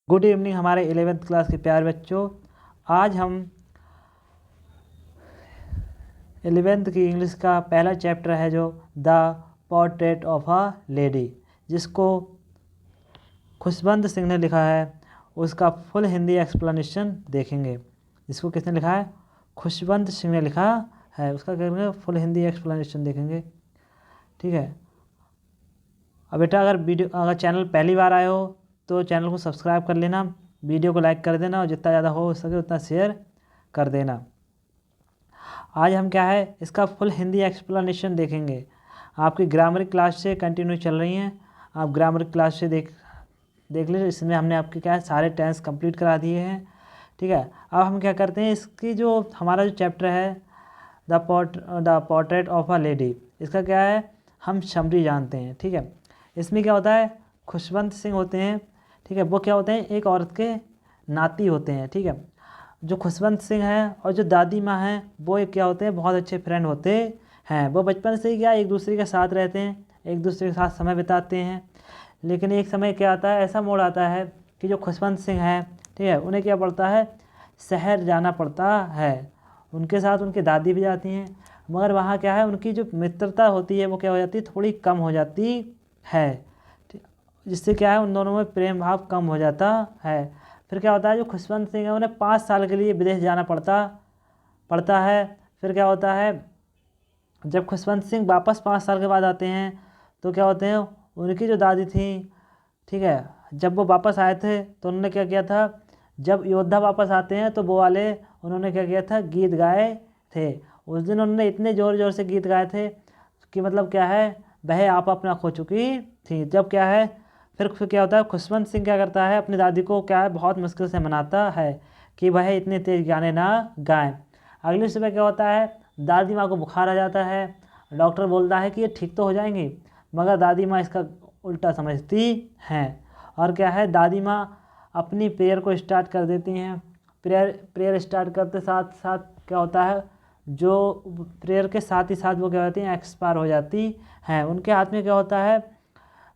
Good evening हमारे 11th class के प्यारे बच्चों। आज हम 11th की इंग्लिश का पहला चैप्टर है जो the portrait of a lady, जिसको खुशवंत सिंह ने लिखा है, उसका फुल हिंदी एक्सप्लेनेशन देखेंगे। जिसको किसने लिखा है? खुशवंत सिंह ने लिखा है, उसका करेंगे फुल हिंदी एक्सप्लेनेशन देखेंगे। ठीक है। अब बेटा अगर चैनल पहली बार आए हो तो चैनल को सब्सक्राइब कर लेना, वीडियो को लाइक कर देना और जितना ज़्यादा हो सके उतना शेयर कर देना। आज हम क्या है इसका फुल हिंदी एक्सप्लेनेशन देखेंगे। आपकी ग्रामर क्लास से कंटिन्यू चल रही हैं, आप ग्रामर क्लास से देख लीजिए। इसमें हमने आपके क्या है सारे टेंस कंप्लीट करा दिए हैं। ठीक है। अब हम क्या करते हैं, इसकी जो हमारा जो चैप्टर है the portrait of a lady, इसका क्या है हम समरी जानते हैं। ठीक है। इसमें क्या होता है, खुशवंत सिंह होते हैं। ठीक है। वो क्या होते हैं, एक औरत के नाती होते हैं। ठीक है। जो खुशवंत सिंह हैं और जो दादी माँ हैं वो एक क्या होते हैं, बहुत अच्छे फ्रेंड होते हैं। वो बचपन से ही क्या एक दूसरे के साथ रहते हैं, एक दूसरे के साथ समय बिताते हैं। लेकिन एक समय क्या आता है, ऐसा मोड़ आता है कि जो खुशवंत सिंह हैं, ठीक है, उन्हें क्या पड़ता है, शहर जाना पड़ता है। उनके साथ उनकी दादी भी जाती हैं, मगर वहाँ क्या है उनकी जो मित्रता होती है वो क्या हो जाती है, थोड़ी कम हो जाती है। जिससे क्या है उन दोनों में प्रेम भाव कम हो जाता है। फिर क्या होता है, जो खुशवंत सिंह है उन्हें 5 साल के लिए विदेश जाना पड़ता है। फिर क्या होता है, जब खुशवंत सिंह वापस 5 साल के बाद आते हैं तो क्या होते हैं, उनकी जो दादी थी, ठीक है, जब वो वापस आए थे तो उन्होंने क्या किया था, जब योद्धा वापस आते हैं तो वो वाले उन्होंने क्या किया था, गीत गाए थे। उस दिन उन्होंने इतने ज़ोर ज़ोर से गीत गाए थे कि मतलब क्या है, वह आप अपना खो चुकी थी। जब क्या है फिर क्या होता है, खुशवंत सिंह क्या करता है, अपनी दादी को क्या है बहुत मुश्किल से मनाता है कि वह इतने तेज गाने ना गाएं। अगली सुबह क्या होता है, दादी माँ को बुखार आ जाता है। डॉक्टर बोलता है कि ये ठीक तो हो जाएंगी, मगर दादी माँ इसका उल्टा समझती हैं और क्या है, दादी माँ अपनी प्रेयर को स्टार्ट कर देती हैं। प्रेयर स्टार्ट करते साथ साथ क्या होता है, जो प्रेयर के साथ ही साथ वो क्या होती हैं, एक्सपायर हो जाती हैं। उनके हाथ में क्या होता है,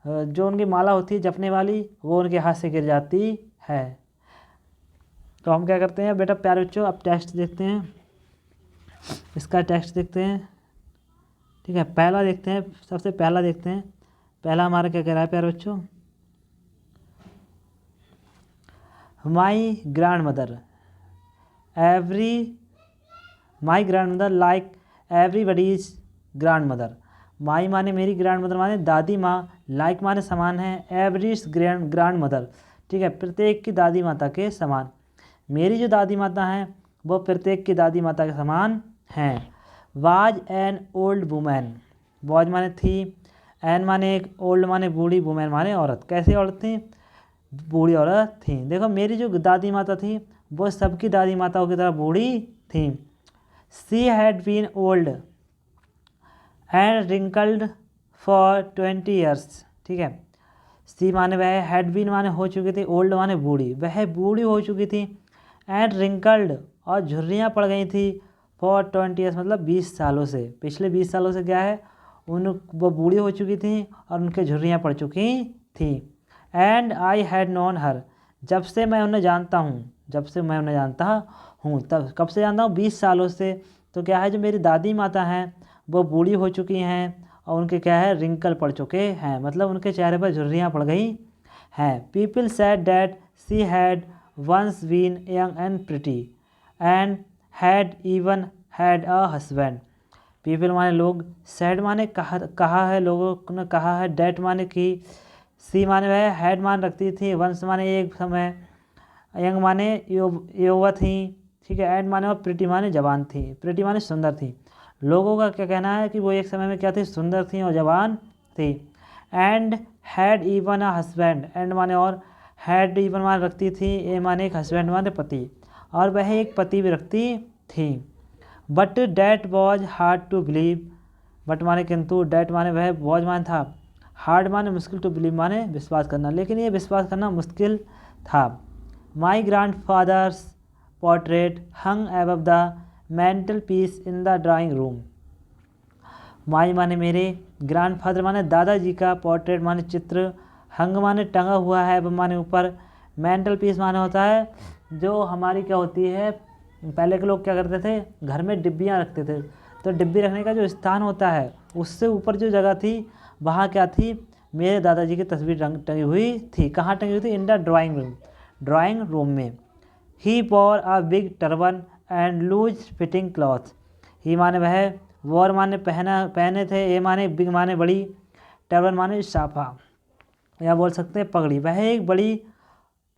जो उनकी माला होती है जपने वाली, वो उनके हाथ से गिर जाती है। तो हम क्या करते हैं बेटा प्यारे बच्चों, अब टेक्स्ट देखते हैं, इसका टेक्स्ट देखते हैं। ठीक है। पहला देखते हैं, सबसे पहला देखते हैं। पहला हमारा क्या कह रहा है प्यारे बच्चों, my grand mother like everybody's grand mother. My माने मेरी, ग्रैंड मदर माने दादी माँ, लाइक माने समान है, एवरीज ग्रैंड मदर, ठीक है, प्रत्येक की दादी माता के समान। मेरी जो दादी माता हैं वो प्रत्येक की दादी माता के समान हैं। Was an old women, was माने थी, एन माने एक, ओल्ड माने बूढ़ी, वुमेन माने औरत। कैसी औरत थी, बूढ़ी औरत थी। देखो मेरी जो दादी माता थी वो सबकी दादी माताओं की तरह बूढ़ी थी। She had been old and wrinkled for 20 years. ठीक है। सी माने वह, हैड बीन माने हो चुकी थी, ओल्ड माने बूढ़ी, वह बूढ़ी हो चुकी थी, एंड रिंकल्ड और झुर्रियाँ पड़ गई थी, फॉर 20 ईयर्स मतलब 20 सालों से, पिछले 20 सालों से क्या है वो बूढ़ी हो चुकी थी और उनके झुर्रियाँ पड़ चुकी थी। एंड आई हैड नोन हर, जब से मैं उन्हें जानता हूँ, तब कब से जानता हूँ, 20 सालों से। तो क्या है, जो मेरी दादी माता हैं वो बूढ़ी हो चुकी हैं और उनके क्या है, रिंकल पड़ चुके हैं, मतलब उनके चेहरे पर झुर्रियाँ पड़ गई हैं। People said that she had once been young and pretty and had even had a husband. People माने लोग, सैड माने कहा है, लोगों ने कहा है, डैट माने कि, सी माने वह, हैड मान रखती थी, वंस माने एक समय, यंग माने युवा थी, ठीक है, एंड माने और प्रिटी माने जवान थी, प्रिटी माने सुंदर थी। लोगों का क्या कहना है कि वो एक समय में क्या थी, सुंदर थी और जवान थी। And had even a husband, and माने और, हैड इवन माने रखती थी, ए माने एक, हस्बैंड माने पति, और वह एक पति भी रखती थी। But that was hard to believe, but माने किंतु, डैट माने वह, वॉज माने था, हार्ड माने मुश्किल, टू बिलीव माने विश्वास करना, लेकिन ये विश्वास करना मुश्किल था। My grand father's portrait hung above the mantel piece in the drawing room. My माने मेरे, ग्रैंडफादर माने दादाजी का, पोर्ट्रेट माने चित्र, हंग माने टंगा हुआ है, एबव माने ऊपर, मेंटल पीस माने होता है जो हमारी क्या होती है, पहले के लोग क्या करते थे, घर में डिब्बियाँ रखते थे, तो डिब्बी रखने का जो स्थान होता है उससे ऊपर जो जगह थी वहाँ क्या थी, मेरे दादाजी की तस्वीर टंगी हुई थी। कहाँ टंगी हुई थी? इन द ड्राइंग रूम में। He wore a big turban and loose fitting cloth. He माने वह, वॉर माने पहने थे, ए माने बिग माने बड़ी, टर्बन माने साफा या बोल सकते हैं पगड़ी। वह एक बड़ी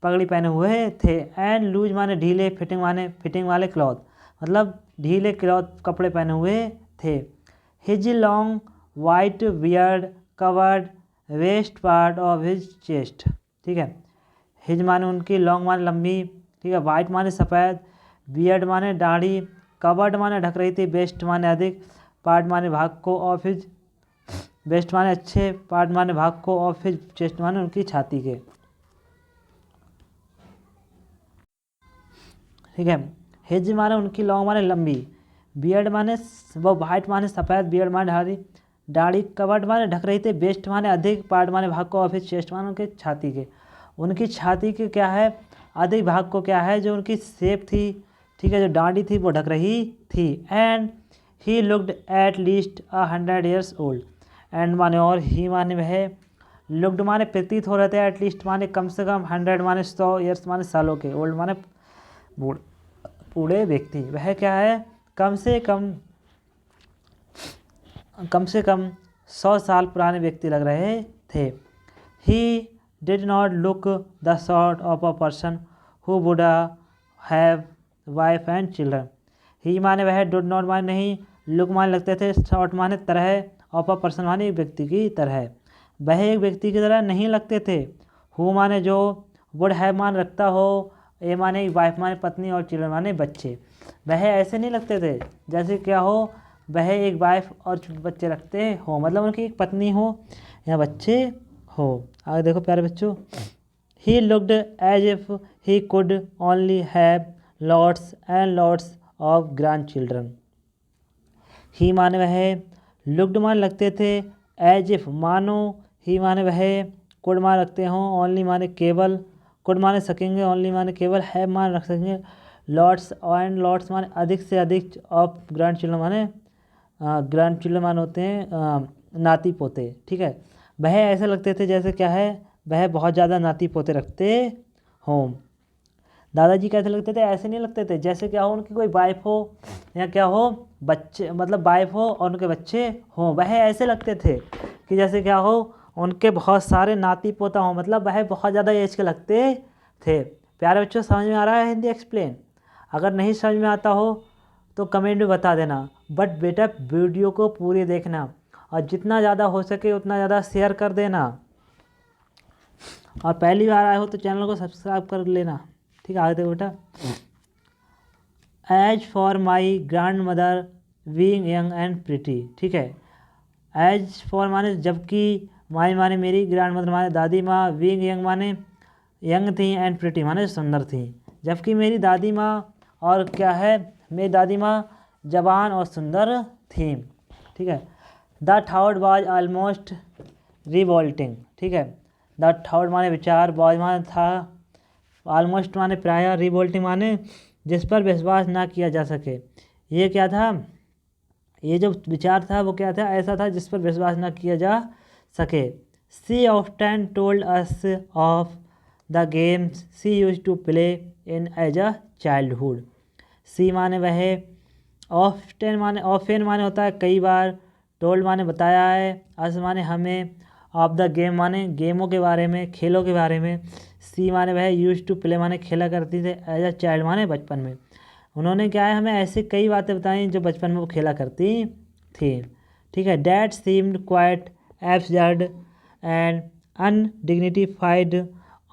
पगड़ी पहने हुए थे। एंड लूज माने ढीले, फिटिंग माने फिटिंग वाले क्लॉथ, मतलब ढीले क्लॉथ कपड़े पहने हुए थे। His long white beard covered west part of his chest. ठीक है, हिज माने उनकी, लॉन्ग माने लंबी, ठीक है, वाइट माने सफ़ेद, बियर्ड माने दाढ़ी, कवर्ड माने ढक रही थी, वेस्ट माने अधिक, पार्ट माने भाग को, ऑफ हिज वेस्ट माने अच्छे, पार्ट माने भाग को, ऑफ हिज चेस्ट माने उनकी छाती के। ठीक है, हिज माने उनकी, लॉन्ग माने लंबी, बियर्ड माने वो वाइट माने सफ़ेद, बियर्ड माने दाढ़ी, दाढ़ी, कवर्ड माने ढक रही थी, वेस्ट माने अधिक, पार्ट माने भाग को, ऑफ हिज चेस्ट माने उनके छाती के। उनकी छाती के क्या है, अधिक भाग को क्या है, जो उनकी शेप थी, ठीक है, जो दाढ़ी थी वो ढक रही थी। And he looked at least 100 years old. And माने और, ही माने वह, लुक्ड माने प्रतीत हो रहे थे, एट लीस्ट माने कम से कम, 100 माने 100, ईयर्स माने सालों के, ओल्ड माने बूढ़े व्यक्ति। वह क्या है, कम से कम 100 साल पुराने व्यक्ति लग रहे थे। He did not look the sort of a person who would have wife and children. He माने वह, डिड नॉट माने नहीं, लुक माने लगते थे, सॉर्ट माने तरह, ऑफ अ पर्सन माने एक व्यक्ति की तरह, वह एक व्यक्ति की तरह नहीं लगते थे। हु माने जो, वुड हैव माने रखता हो, ए माने वाइफ माने पत्नी, और चिल्ड्रन माने बच्चे। वह ऐसे नहीं लगते थे जैसे क्या हो, वह एक वाइफ और बच्चे रखते हो, मतलब उनकी एक पत्नी हो या बच्चे हो। आगे देखो प्यारे बच्चों, he looked as if he could only have lots and lots of grand children. He माने वह, लुक्ड माने लगते थे, एज इफ मानो, ही माने वह, कुड माने रखते हों, ओनली माने केवल, कुड माने सकेंगे, ओनली माने केवल, हैव माने रख सकेंगे, लॉट्स एंड लॉट्स माने अधिक से अधिक, ऑफ ग्रैंड चिल्ड्रन माने ग्रैंड चिल्ड्रन माने होते हैं नाती पोते। ठीक है, वह ऐसे लगते थे जैसे क्या है, वह बहुत ज़्यादा नाती पोते रखते हों। दादाजी कैसे लगते थे, ऐसे नहीं लगते थे जैसे क्या हो, उनकी कोई वाइफ हो या क्या हो, बच्चे, मतलब वाइफ हो और उनके बच्चे हों। वह ऐसे लगते थे कि जैसे क्या हो, उनके बहुत सारे नाती पोता हों, मतलब वह बहुत ज़्यादा एज के लगते थे। प्यारे बच्चों, समझ में आ रहा है हिंदी एक्सप्लेन? अगर नहीं समझ में आता हो तो कमेंट में बता देना, बट बेटा वीडियो को पूरी देखना और जितना ज़्यादा हो सके उतना ज़्यादा शेयर कर देना, और पहली बार आए हो तो चैनल को सब्सक्राइब कर लेना। ठीक है, आगे देखो बेटा, as for my grand mother being young and pretty. ठीक है, एज फॉर माने जबकि, माई माने मेरी, ग्रैंड मदर माने दादी माँ, बीइंग यंग माने यंग थी, एंड प्रिटी माने सुंदर थी। जबकि मेरी दादी माँ, और क्या है, मेरी दादी माँ जवान और सुंदर थी। ठीक है, the thought was almost revolting. ठीक है, द थॉट माने विचार, वाज माने था, ऑलमोस्ट माने प्राय, रिवोल्टिंग माने जिस पर विश्वास ना किया जा सके। ये क्या था, ये जो विचार था वो क्या था, ऐसा था जिस पर विश्वास ना किया जा सके। She often told us of the games she used to play in as a childhood. She माने वह, ऑफन माने होता है कई बार, टोल्ड माने बताया है, अस माने हमें, ऑफ द गेम माने गेमों के बारे में, खेलों के बारे में, सी माने वह, यूज टू प्ले माने खेला करती थे, एज अ चाइल्ड माने बचपन में। उन्होंने क्या है, हमें ऐसे कई बातें बताई जो बचपन में वो खेला करती थी। ठीक है, that seemed quite absurd and undignified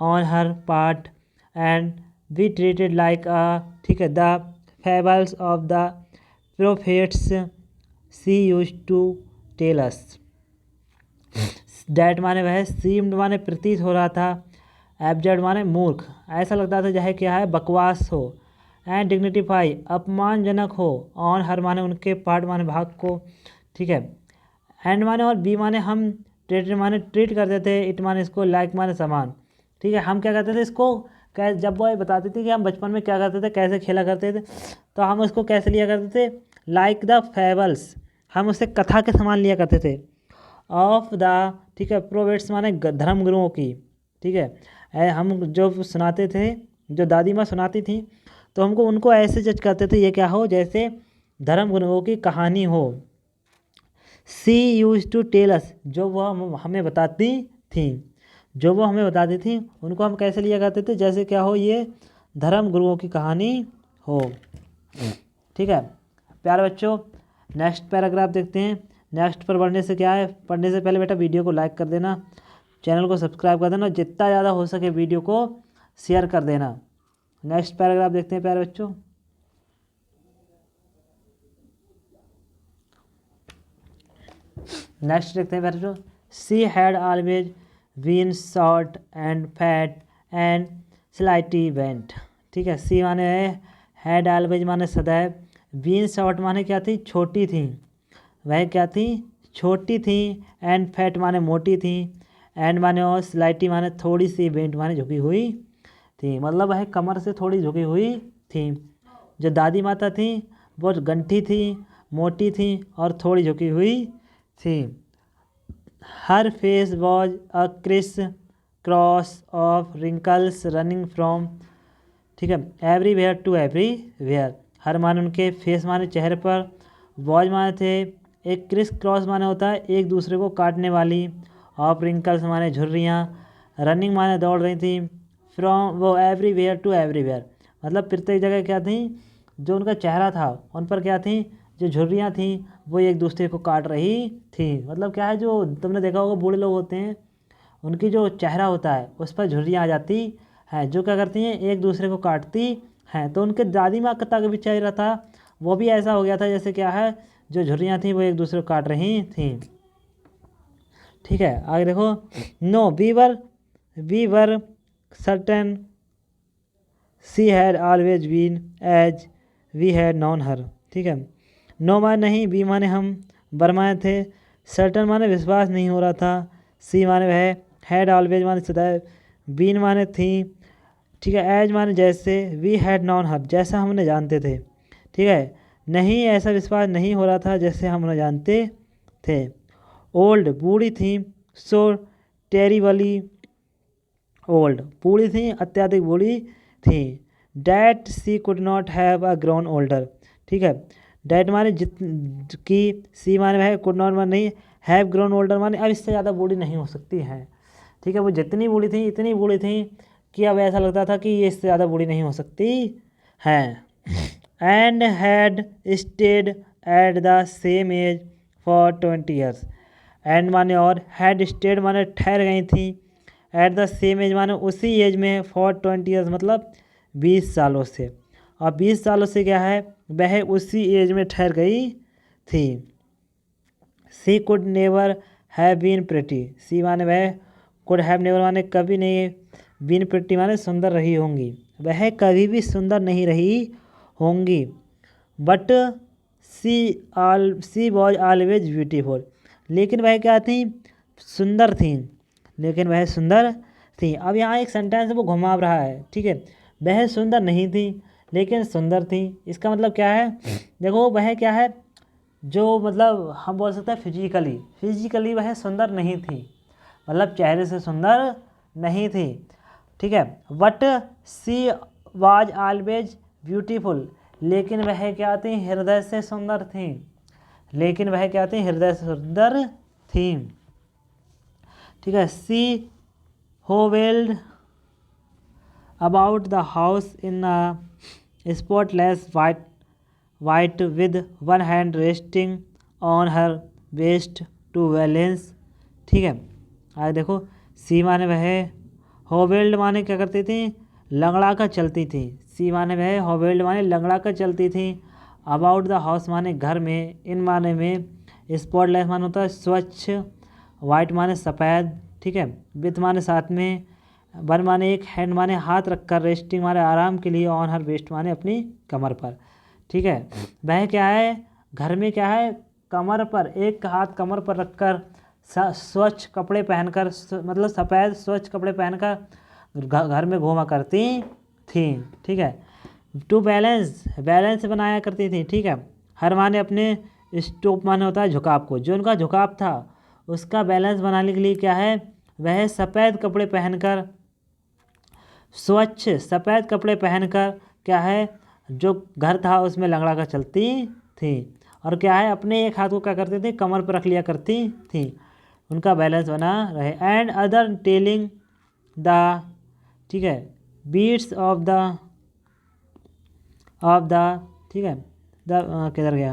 on her part and we treated like a, ठीक है, the fables of the prophets she use to tell us. That माने वह, सीम्ड माने प्रतीत हो रहा था, एब्जर्ड माने मूर्ख, ऐसा लगता था चाहे क्या है, बकवास हो, एंड डिग्निफाई अपमानजनक हो, ऑन हर माने उनके, पार्ट माने भाग को। ठीक है, एंड माने और, बी माने हम, ट्रीट माने ट्रीट करते थे, इट माने इसको, लाइक माने समान। ठीक है, हम क्या करते थे, इसको कैसे, जब वो ये बताती थी कि हम बचपन में क्या करते थे, कैसे खेला करते थे, तो हम उसको कैसे लिया करते थे, लाइक द फेबल्स, हम उसे कथा के समान लिया करते थे। ऑफ द, ठीक है, प्रोवेट्स माने धर्मगुरुओं की, ठीक है, हम जो सुनाते थे, जो दादी माँ सुनाती थी, तो हमको उनको ऐसे जज करते थे ये क्या हो, जैसे धर्मगुरुओं की कहानी हो। सी यूज टू टेल अस, जो वह हमें बताती थी, जो वो हमें बताती थी उनको हम कैसे लिया करते थे, जैसे क्या हो, ये धर्म गुरुओं की कहानी हो। ठीक है प्यारे बच्चों, नेक्स्ट पैराग्राफ देखते हैं। नेक्स्ट पर बढ़ने से क्या है, पढ़ने से पहले बेटा वीडियो को लाइक कर देना, चैनल को सब्सक्राइब कर देना, जितना ज़्यादा हो सके वीडियो को शेयर कर देना। नेक्स्ट पैराग्राफ देखते हैं प्यारे बच्चों। नेक्स्ट देखते हैं प्यारे बच्चों। She had always been short and fat and slightly bent. ठीक है, सी माने है, हैड ऑलवेज माने सदैव, बीन शॉर्ट माने क्या थी, छोटी थी, वह क्या थी, छोटी थी, एंड फैट माने मोटी थी, एंड माने और स्लाइटी माने थोड़ी सी, बेंट माने झुकी हुई थी, मतलब वह कमर से थोड़ी झुकी हुई थी। जो दादी माता थी वो गंठी थी, मोटी थी और थोड़ी झुकी हुई थी। Her face was a criss cross of wrinkles running from, ठीक है, एवरीवेयर टू एवरीवेयर। हर माने उनके फेस माने चेहरे पर, वॉज माने थे, एक क्रिस क्रॉस माने होता है एक दूसरे को काटने वाली, ऑफ रिंकल्स माने झुर्रियाँ, रनिंग माने दौड़ रही थी, फ्रॉम वो एवरीवेयर टू एवरीवेयर, मतलब प्रत्येक जगह क्या थी, जो उनका चेहरा था उन पर क्या थी, जो झुर्रियाँ थी वो एक दूसरे को काट रही थी। मतलब क्या है, जो तुमने देखा होगा बूढ़े लोग होते हैं उनकी जो चेहरा होता है उस पर झुर्रियाँ आ जाती हैं, जो क्या करती हैं, एक दूसरे को काटती हैं। तो उनके दादी माँ का भी चेहरा था वो भी ऐसा हो गया था, जैसे क्या है, जो झुर्रियाँ थी वो एक दूसरे को काट रही थी। ठीक है आगे देखो। No we were certain she had always been as we had known her. ठीक है, नो माने नहीं, बी माने हम, वर माने थे, सर्टन माने विश्वास नहीं हो रहा था, सी माने वह, हैड ऑलवेज माने सदैव, बीन माने थी, ठीक है, एज माने जैसे, वी हैड नॉन हर जैसा हमने जानते थे। ठीक है, नहीं ऐसा विश्वास नहीं हो रहा था जैसे हम न जानते थे। ओल्ड बूढ़ी थी, सो टेरिबली ओल्ड बूढ़ी थी, अत्यधिक बूढ़ी थी। That C could not have a grown older. ठीक है, डैट माने की, सी माने है, कुड नॉट माने नहीं, हैव ग्रोन ओल्डर माने अब इससे ज़्यादा बूढ़ी नहीं हो सकती है। ठीक है, वो जितनी बूढ़ी थी इतनी बूढ़ी थी कि अब ऐसा लगता था कि ये इससे ज़्यादा बूढ़ी नहीं हो सकती है। And had stayed at the same age for 20 years. And माने और, हैड स्टेड माने ठहर गई थी, एट द सेम एज माने उसी एज में, फॉर 20 ईयर्स मतलब 20 सालों से। और 20 सालों से क्या है, वह उसी एज में ठहर गई थी। She could never have been pretty. She माने वह, कुड हैव नेवर माने कभी नहीं, बीन प्रिटी माने सुंदर रही होंगी, वह कभी भी सुंदर नहीं रही होंगी। But she was always beautiful. लेकिन वह क्या थी, सुंदर थी, लेकिन वह सुंदर थी। अब यहाँ एक सेंटेंस वो घुमा रहा है। ठीक है, वह सुंदर नहीं थी लेकिन सुंदर थी, इसका मतलब क्या है, देखो वह क्या है, जो मतलब हम बोल सकते हैं फिजिकली वह सुंदर नहीं थी, मतलब चेहरे से सुंदर नहीं थी। ठीक है, but she was always beautiful, लेकिन वह क्या थी, हृदय से सुंदर थी, लेकिन वह क्या थी, हृदय से सुंदर थी। ठीक है, she hobbled about the house in a spotless white with one hand resting on her waist to balance. ठीक है आगे देखो। सी माने वह, होवेल्ड माने क्या करती थी, लंगड़ा कर चलती थी। सी माने वह, होवेल्ड माने लंगड़ा कर चलती थी। अबाउट द हाउस माने घर में, इन माने में, स्पॉटलेस माने होता है स्वच्छ, वाइट माने सफ़ेद, ठीक है, विथ माने साथ में, वन माने एक, हैंड माने हाथ रखकर, रेस्टिंग माने आराम के लिए, ऑन हर वेस्ट माने अपनी कमर पर। ठीक है, वह क्या है, घर में क्या है, कमर पर, एक हाथ कमर पर रखकर, स्वच्छ कपड़े पहनकर, मतलब सफ़ेद स्वच्छ कपड़े पहनकर घर में घूमा करती थी। ठीक है। टू बैलेंस, बैलेंस बनाया करती थी। ठीक है। हर माने अपने स्टोप माने होता है झुकाव को, जो उनका झुकाव था उसका बैलेंस बनाने के लिए क्या है, वह सफ़ेद कपड़े पहनकर, स्वच्छ सफ़ेद कपड़े पहनकर क्या है, जो घर था उसमें लंगड़ा कर चलती थी। और क्या है, अपने एक हाथ को क्या करती थी, कमर पर रख लिया करती थी, उनका बैलेंस बना रहे। एंड अदर टेलिंग द, ठीक है, बीट्स ऑफ द ठीक है, द किधर गया,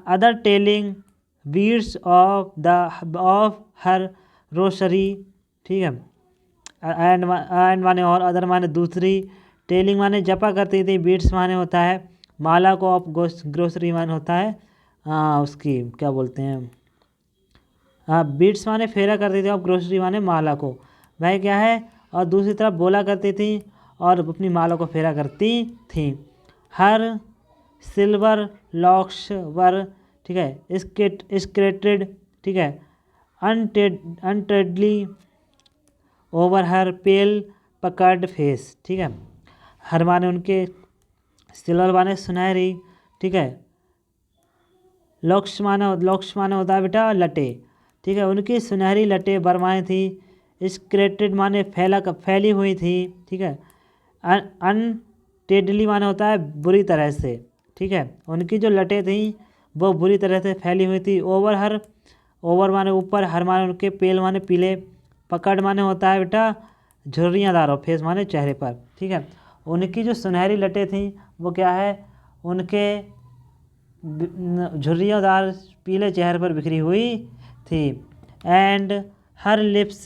other telling beads of her rosary. ठीक है। एंड माने और, अदर माने दूसरी, टेलिंग माने जपा करती थी, बीट्स माने होता है माला को, ऑफ ग्रोसरी माने होता है उसकी क्या बोलते हैं, बीट्स माने फेरा करती थी, ऑफ ग्रोसरी माने माला को, वह क्या है, और दूसरी तरफ बोला करती थी और अपनी माला को फेरा करती थी। हर सिल्वर लॉक्स वर, ठीक है, स्क्रेटेड, ठीक है, अनटेडली ओवर हर पेल पकर्ड फेस। ठीक है। हर माने उनके, सिल्वर माने सुनहरी, ठीक है, लॉक्स माने होता है बेटा लटे। ठीक है। उनकी सुनहरी लटे बरमाएँ थी। स्क्रेटेड माने फैली हुई थी। ठीक है। अनटेडली माने होता है बुरी तरह से। ठीक है। उनकी जो लटें थी वो बुरी तरह से फैली हुई थी। ओवर माने ऊपर, हर माने उनके, पेल माने पीले, पकड़ माने होता है बेटा झुर्रियाँ दार, और फेस माने चेहरे पर। ठीक है। उनकी जो सुनहरी लटें थी वो क्या है, उनके झुर्रियाँदार पीले चेहरे पर बिखरी हुई थी। And her lips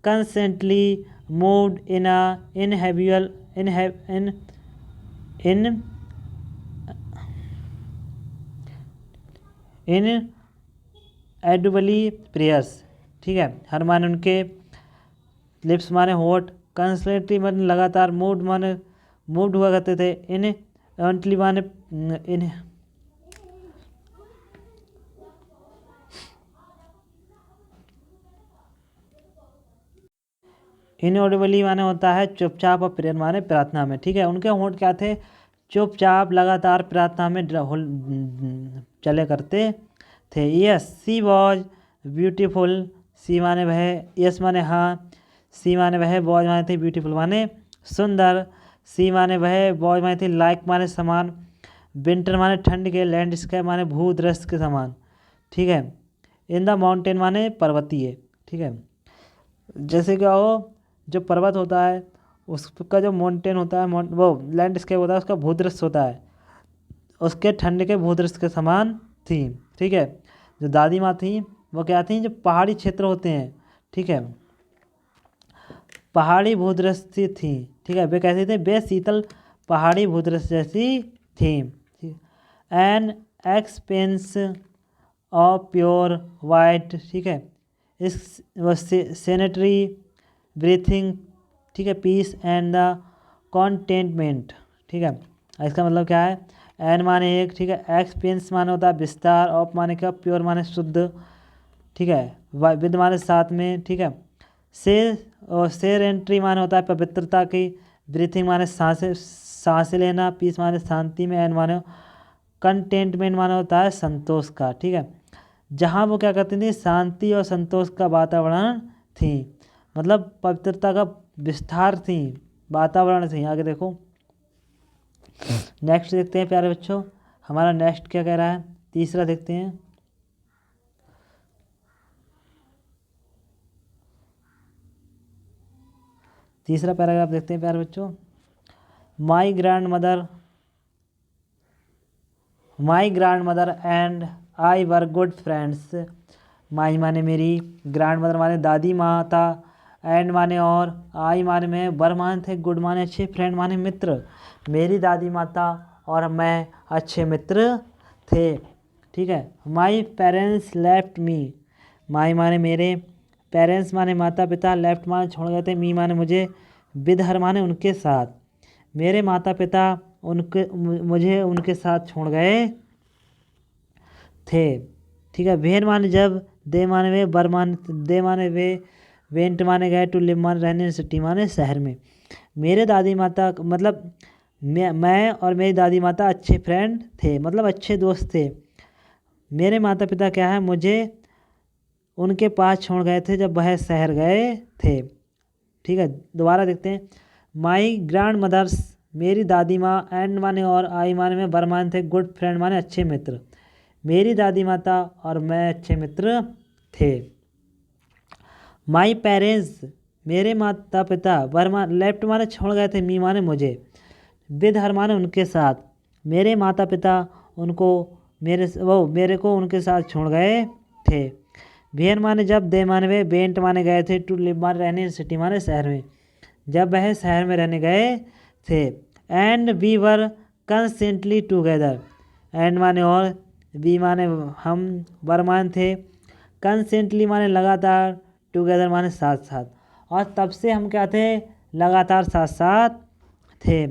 constantly moved in inaudible in audibly prayers. ठीक है। हर माने उनके, लिप्स माने होठ, कंसलेंटली माने लगातार, मूव्ड हुआ करते थे, इन एंटली माने इन इनऑडिबली माने होता है चुपचाप, और प्रेयर माने प्रार्थना में। ठीक है। उनके होंठ क्या थे, चुपचाप लगातार प्रार्थना में चले करते थे। यस सी वॉज ब्यूटीफुल, सी माने वह, यस माने हाँ, सी माने वह, वॉज माने थे, ब्यूटीफुल माने सुंदर, सी माने वह, वॉज माने थी, लाइक माने समान, विंटर माने ठंड के, लैंडस्केप माने भूदृश्य के समान। ठीक है। इन द माउंटेन माने पर्वतीय। ठीक है। जैसे क्या हो, जो पर्वत होता है उसका जो माउंटेन होता है, वो लैंडस्केप होता है, उसका भूदृश्य होता है, उसके ठंड के भूदृश्य के समान थी। ठीक है। जो दादी माँ थी वो क्या थी, जो पहाड़ी क्षेत्र होते हैं, ठीक है, पहाड़ी भूदृश्य थी। ठीक है। वे कैसी थी, वे शीतल पहाड़ी भूदृश्य जैसी थी। An expense of pure white, ठीक है, इस सेनेटरी ब्रीथिंग, ठीक है, पीस एंड द कॉन्टेंटमेंट। ठीक है। इसका मतलब क्या है, एन माने एक, ठीक है, एक्सपेंस माने होता है विस्तार, ऑफ माने क्या, प्योर माने शुद्ध, ठीक है, विद माने साथ में, ठीक है, सेरेंट्री माने होता है पवित्रता की, ब्रीथिंग माने सांसें लेना, पीस माने शांति में, एंड माने कंटेंटमेंट माने होता है संतोष का। ठीक है। जहाँ वो क्या करती थी, शांति और संतोष का वातावरण थी, मतलब पवित्रता का विस्तार थी, वातावरण थी। आगे देखो, नेक्स्ट देखते हैं प्यारे बच्चों, हमारा नेक्स्ट क्या कह रहा है, तीसरा देखते हैं। तीसरा पैराग्राफ देखते हैं प्यारे बच्चों। My grand mother and I were good friends. My माने मेरी, ग्रैंड मदर माने दादी माता, एंड माने और, आई माने मैं, वर माने थे, गुड माने अच्छे, फ्रेंड माने मित्र। मेरी दादी माता और मैं अच्छे मित्र थे। ठीक है। My parents left me, my माने मेरे, पेरेंट्स माने माता पिता, लेफ्ट माने छोड़ गए थे, मी माने मुझे, विद हर माने उनके साथ। मेरे माता पिता मुझे उनके साथ छोड़ गए थे। ठीक है। वेन माने जब, दे माने वे, बर माने दे माने वे, वेंट माने गए, टू लिव माने रहने, सिटी माने शहर में। मेरे दादी माता मतलब मैं और मेरी दादी माता अच्छे फ्रेंड थे, मतलब अच्छे दोस्त थे। मेरे माता पिता क्या है, मुझे उनके पास छोड़ गए थे जब वह शहर गए थे। ठीक है, दोबारा देखते हैं। माई ग्रैंड मदर्स, मेरी दादी माँ, एंड माने और, आई माने में, बर माने थे, गुड फ्रेंड माने अच्छे मित्र। मेरी दादी माता और मैं अच्छे मित्र थे। माई पेरेंट्स, मेरे माता पिता, वर मान लेफ्ट माने छोड़ गए थे, मी माने मुझे, विद हर माने उनके साथ। मेरे माता पिता उनको मेरे को उनके साथ छोड़ गए थे। वेयर माने जब, दे माने वे, बेंट माने गए थे, टू लिव माने रहने, सिटी माने शहर में, जब वह शहर में रहने गए थे। And we were constantly together, and माने और, वी माने हम, वर माने थे, कंस्टेंटली माने लगातार, टूगेदर माने साथ साथ, और तब से हम क्या थे, लगातार साथ साथ थे।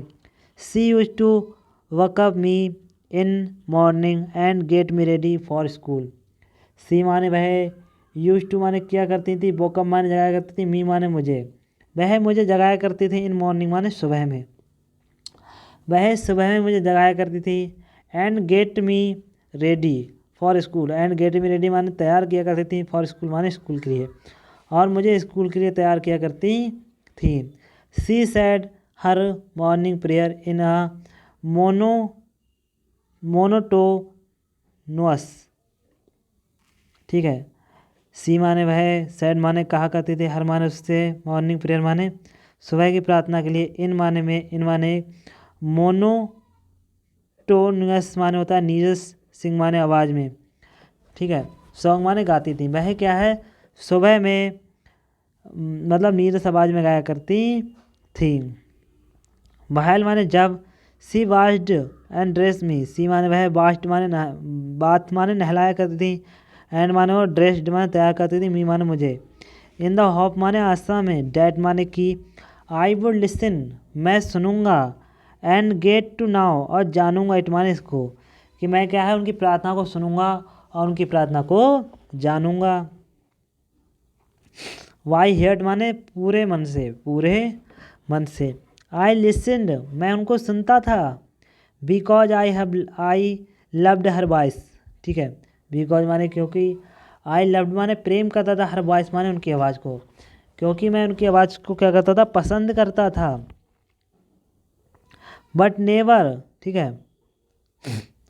She use to wake up me in morning and get me ready for school. She माने वह, यूज टू माने किया करती थी, वॉकअप माने जगाया करती थी, मी माने मुझे, वह मुझे जगाया करती थी, इन मॉर्निंग माने सुबह में, वह सुबह में मुझे जगाया करती थी। And get me ready for school, and get me ready माने तैयार किया करती थी, फॉर स्कूल माने स्कूल के लिए, और मुझे स्कूल के लिए तैयार किया करती थी। She said her morning prayer in a monotonous. ठीक है, सी माने वह, सैड माने कहा करते थे, हर माने उससे, मॉर्निंग प्रेयर माने सुबह की प्रार्थना के लिए, इन माने मोनोटोनस माने होता है नीरस सिंह माने आवाज़ में। ठीक है, सॉन्ग माने गाती थी, वह क्या है, सुबह में मतलब नीरस आवाज़ में गाया करती थी। बहाल माने जब, सी वाश्ड एंड ड्रेस मी, सी माने वह, वाश्ड माने बाथ माने नहलाया करती थी, एंड माने और, ड्रेस्ड माने तैयार करती थी, मी माने मुझे। इन द होप माने आशा में, डैट माने की, आई वुड लिसन मैं सुनूंगा, एंड गेट टू नाउ और जानूंगा, इट माने इसको, कि मैं क्या है उनकी प्रार्थना को सुनूंगा और उनकी प्रार्थना को जानूंगा। वाई हेयर्ड माने पूरे मन से, पूरे मन से। आई लिसनड मैं उनको सुनता था, because I loved her voice. ठीक है, बिकॉज माने क्योंकि, आई लव्ड माने प्रेम करता था, हर वॉइस माने उनकी आवाज़ को, क्योंकि मैं उनकी आवाज़ को क्या करता था, पसंद करता था। बट नेवर, ठीक है,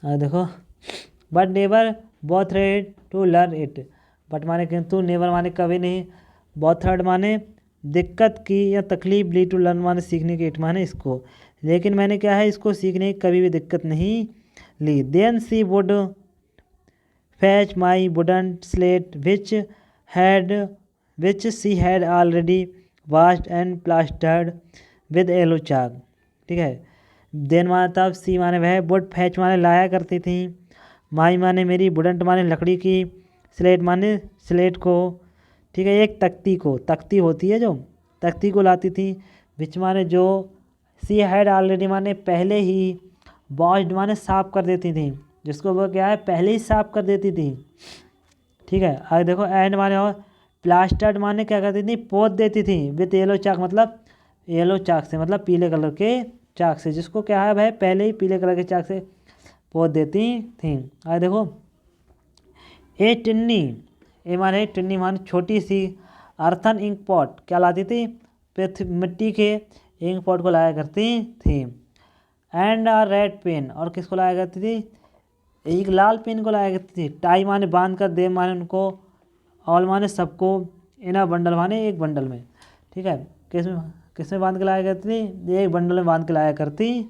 देखो, but never bothered to learn it, but माने किंतु, नेवर माने कभी नहीं, बॉथर्ड माने दिक्कत की या तकलीफ ली, टू लर्न माने सीखने की, इट माने इसको, लेकिन मैंने क्या है इसको सीखने की कभी भी दिक्कत नहीं ली। Then she would fetch my wooden slate which she had already washed and plastered with yellow chalk. ठीक है, देन माने तब, सी माने वह, वुड फैच माने लाया करती थी, माई माने मेरी, वुडंट माने लकड़ी की, स्लेट माने स्लेट को, ठीक है, एक तख्ती को, तख्ती होती है जो, तख्ती को लाती थी, विच माने जो, सी हैड ऑलरेडी माने पहले ही, वॉश्ड माने साफ कर देती थी, जिसको वो क्या है पहले ही साफ कर देती थी। ठीक है, आगे देखो, एंड माने और, प्लास्टर्ड माने क्या करती थी, पोत देती थी, विथ येलो चाक मतलब येलो चाक से, मतलब पीले कलर के चाक से, जिसको क्या है भाई पहले ही पीले कलर के चाक से पोत देती थी। आगे देखो, ए टिन्नी, ए माने टिन्नी माने छोटी सी, अर्थन इंक पॉट क्या लाती थी, मिट्टी के इंक पॉट को लाया करती थी। एंड अ रेड पेन, और किसको लाया करती थी, एक लाल पेन को लाया करती थी। टाई माने बांध कर, दे माने उनको, ऑल माने सबको, इन अ बंडल माने एक बंडल में। ठीक है, किसमें बांध के लाया करती थी, एक बंडल में बांध के लाया करती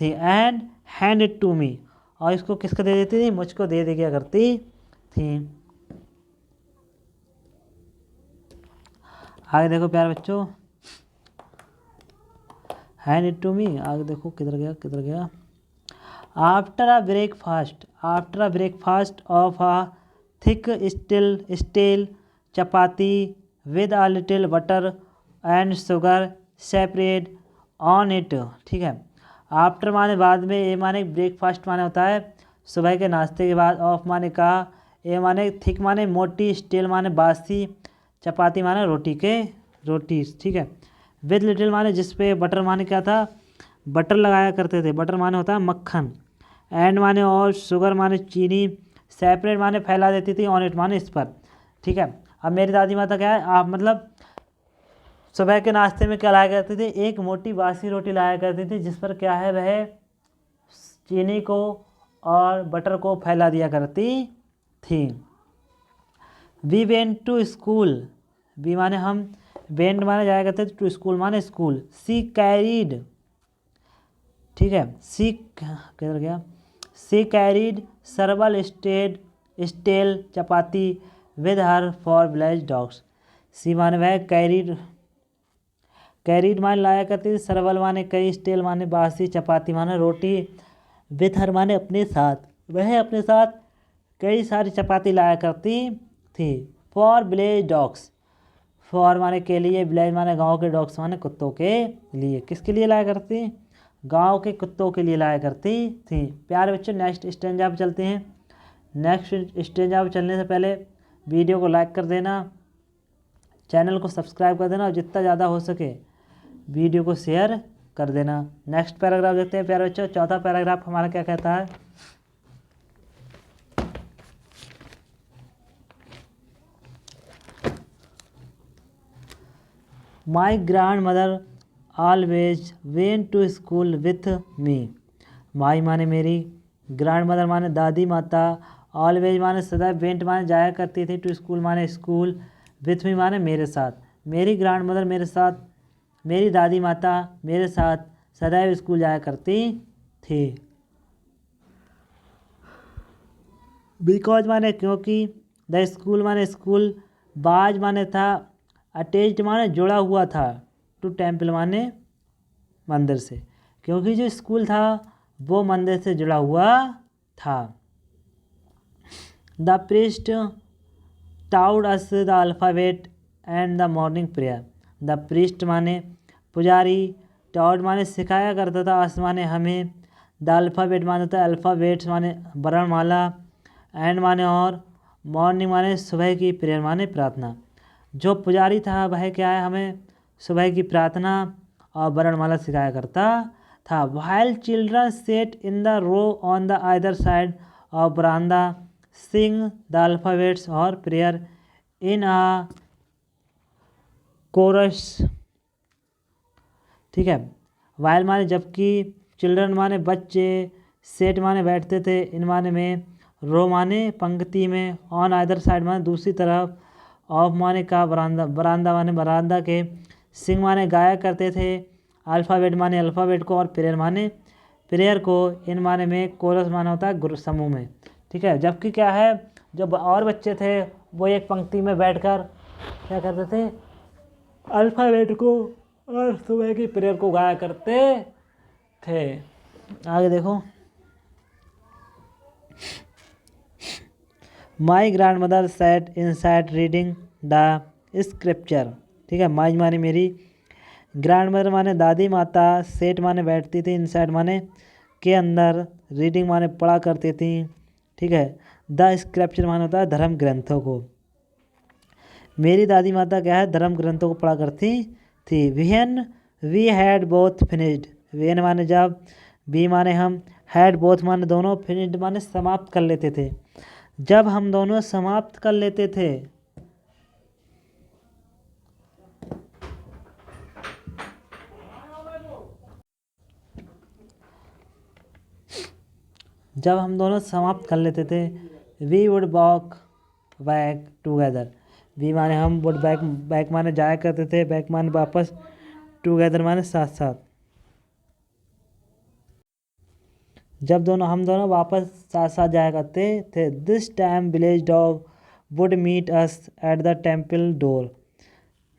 थी। And hand it to me, और इसको किसको दे देती थी, मुझको दे दिया करती थी। आगे देखो प्यारे बच्चों, हैंड इट टू मी, आगे देखो किधर गया। After a breakfast of a thick stale chapati with a little butter and sugar separate on it. ठीक है, आफ्टर माने बाद में, ए माने ब्रेकफास्ट माने होता है सुबह के नाश्ते के बाद, ऑफ माने का, ए माने थिक माने मोटी, स्टेल माने बासी, चपाती माने रोटी, ठीक है। विद लिटिल माने जिस पे, बटर माने क्या था, बटर लगाया करते थे, बटर माने होता है मक्खन। एंड माने और, शुगर माने चीनी, सेपरेट माने फैला देती थी, ऑन इट माने इस पर, ठीक है। अब मेरी दादी माता क्या है, आप मतलब सुबह के नाश्ते में क्या लाया करती थी, एक मोटी बासी रोटी लाया करती थी जिस पर क्या है वह चीनी को और बटर को फैला दिया करती थी। We went to school, we माने हम, वेंट माने जाया करते थे, टू स्कूल माने स्कूल। सी कैरीड, ठीक है, सी किधर गया, she carried several stale chapati with her for village dogs. She माने वह कैरीड माने लाया करती थी, सर्वल माने कई, स्टेल माने बासी, चपाती माने रोटी, विथ हर माने अपने साथ, वह अपने साथ कई सारी चपाती लाया करती थी। फॉर विलेज डॉग्स, फॉर माने के लिए, विलेज माने गांव के, डॉग्स माने कुत्तों के लिए। किसके लिए लाया करती, गांव के कुत्तों के लिए लाया करती थी। प्यारे बच्चों, नेक्स्ट स्टेंजा पे चलते हैं। नेक्स्ट स्टेंजा पे चलने से पहले वीडियो को लाइक कर देना, चैनल को सब्सक्राइब कर देना और जितना ज़्यादा हो सके वीडियो को शेयर कर देना। नेक्स्ट पैराग्राफ देखते हैं प्यारे बच्चों। चौथा पैराग्राफ हमारा क्या कहता है, my grand mother always went to school with me. My माने मेरी, ग्रैंड मदर माने दादी माता, ऑलवेज माने सदैव, वेंट माने जाया करती थी, टू स्कूल माने स्कूल, विथ मी माने मेरे साथ। मेरी ग्रैंड मदर मेरे साथ, मेरी दादी माता मेरे साथ सदैव स्कूल जाया करती थी। बिकॉज माने क्योंकि, द स्कूल माने स्कूल, बाज माने था, अटैच्ड माने जुड़ा हुआ था, टू टेम्पल माने मंदिर से, क्योंकि जो स्कूल था वो मंदिर से जुड़ा हुआ था। The priest taught us the alphabet and the morning prayer. The priest माने पुजारी, टाउड माने सिखाया करता था, अस माने हमें, द अल्फ़ाबेट माने होता है अल्फ़ाबेट्स माने वर्णमाला, एंड माने और, मॉर्निंग माने सुबह की, प्रेयर माने प्रार्थना। जो पुजारी था वह क्या है, हमें सुबह की प्रार्थना और वर्णमाला सिखाया करता था। While children sat in the row on the either side of बरामदा sing the alphabets or prayer in a chorus, ठीक है। वाइल माने जबकि, चिल्ड्रन माने बच्चे, सेट माने बैठते थे, इन माने में, रो माने पंक्ति में, ऑन आइदर साइड माने दूसरी तरफ, ऑफ माने का, बरामदा, बरामदा माने बरामदा के, सिंग माने गाया करते थे, अल्फ़ाबेट माने अल्फ़ाबेट को और प्रेयर माने प्रेयर को, इन माने में, कोरस माने होता है ग्रुप समूह में, ठीक है। जबकि क्या है, जब और बच्चे थे वो एक पंक्ति में बैठकर क्या करते थे, अल्फ़ाबेट को और सुबह की प्रेयर को गाया करते थे। आगे देखो, my grand mother sat in side reading the scripture, ठीक है। माई माने मेरी, ग्रैंड मदर माने दादी माता, सेट माने बैठती थी, इनसाइड माने के अंदर, रीडिंग माने पढ़ा करती थी, ठीक है। द स्क्रिप्चर माने होता है धर्म ग्रंथों को। मेरी दादी माता क्या है, धर्म ग्रंथों को पढ़ा करती थी। When we had both finished, when माने जब, बी माने हम, हैड बोथ माने दोनों, फिनिश्ड माने समाप्त कर लेते थे, जब हम दोनों समाप्त कर लेते थे। जब हम दोनों समाप्त कर लेते थे, we would walk back together. We माने हम, वुड बैक, बैक माने जाया करते थे, बैक माने वापस, टूगेदर माने साथ साथ। जब दोनों हम दोनों वापस साथ साथ जाया करते थे। This time village dog would meet us at the temple door,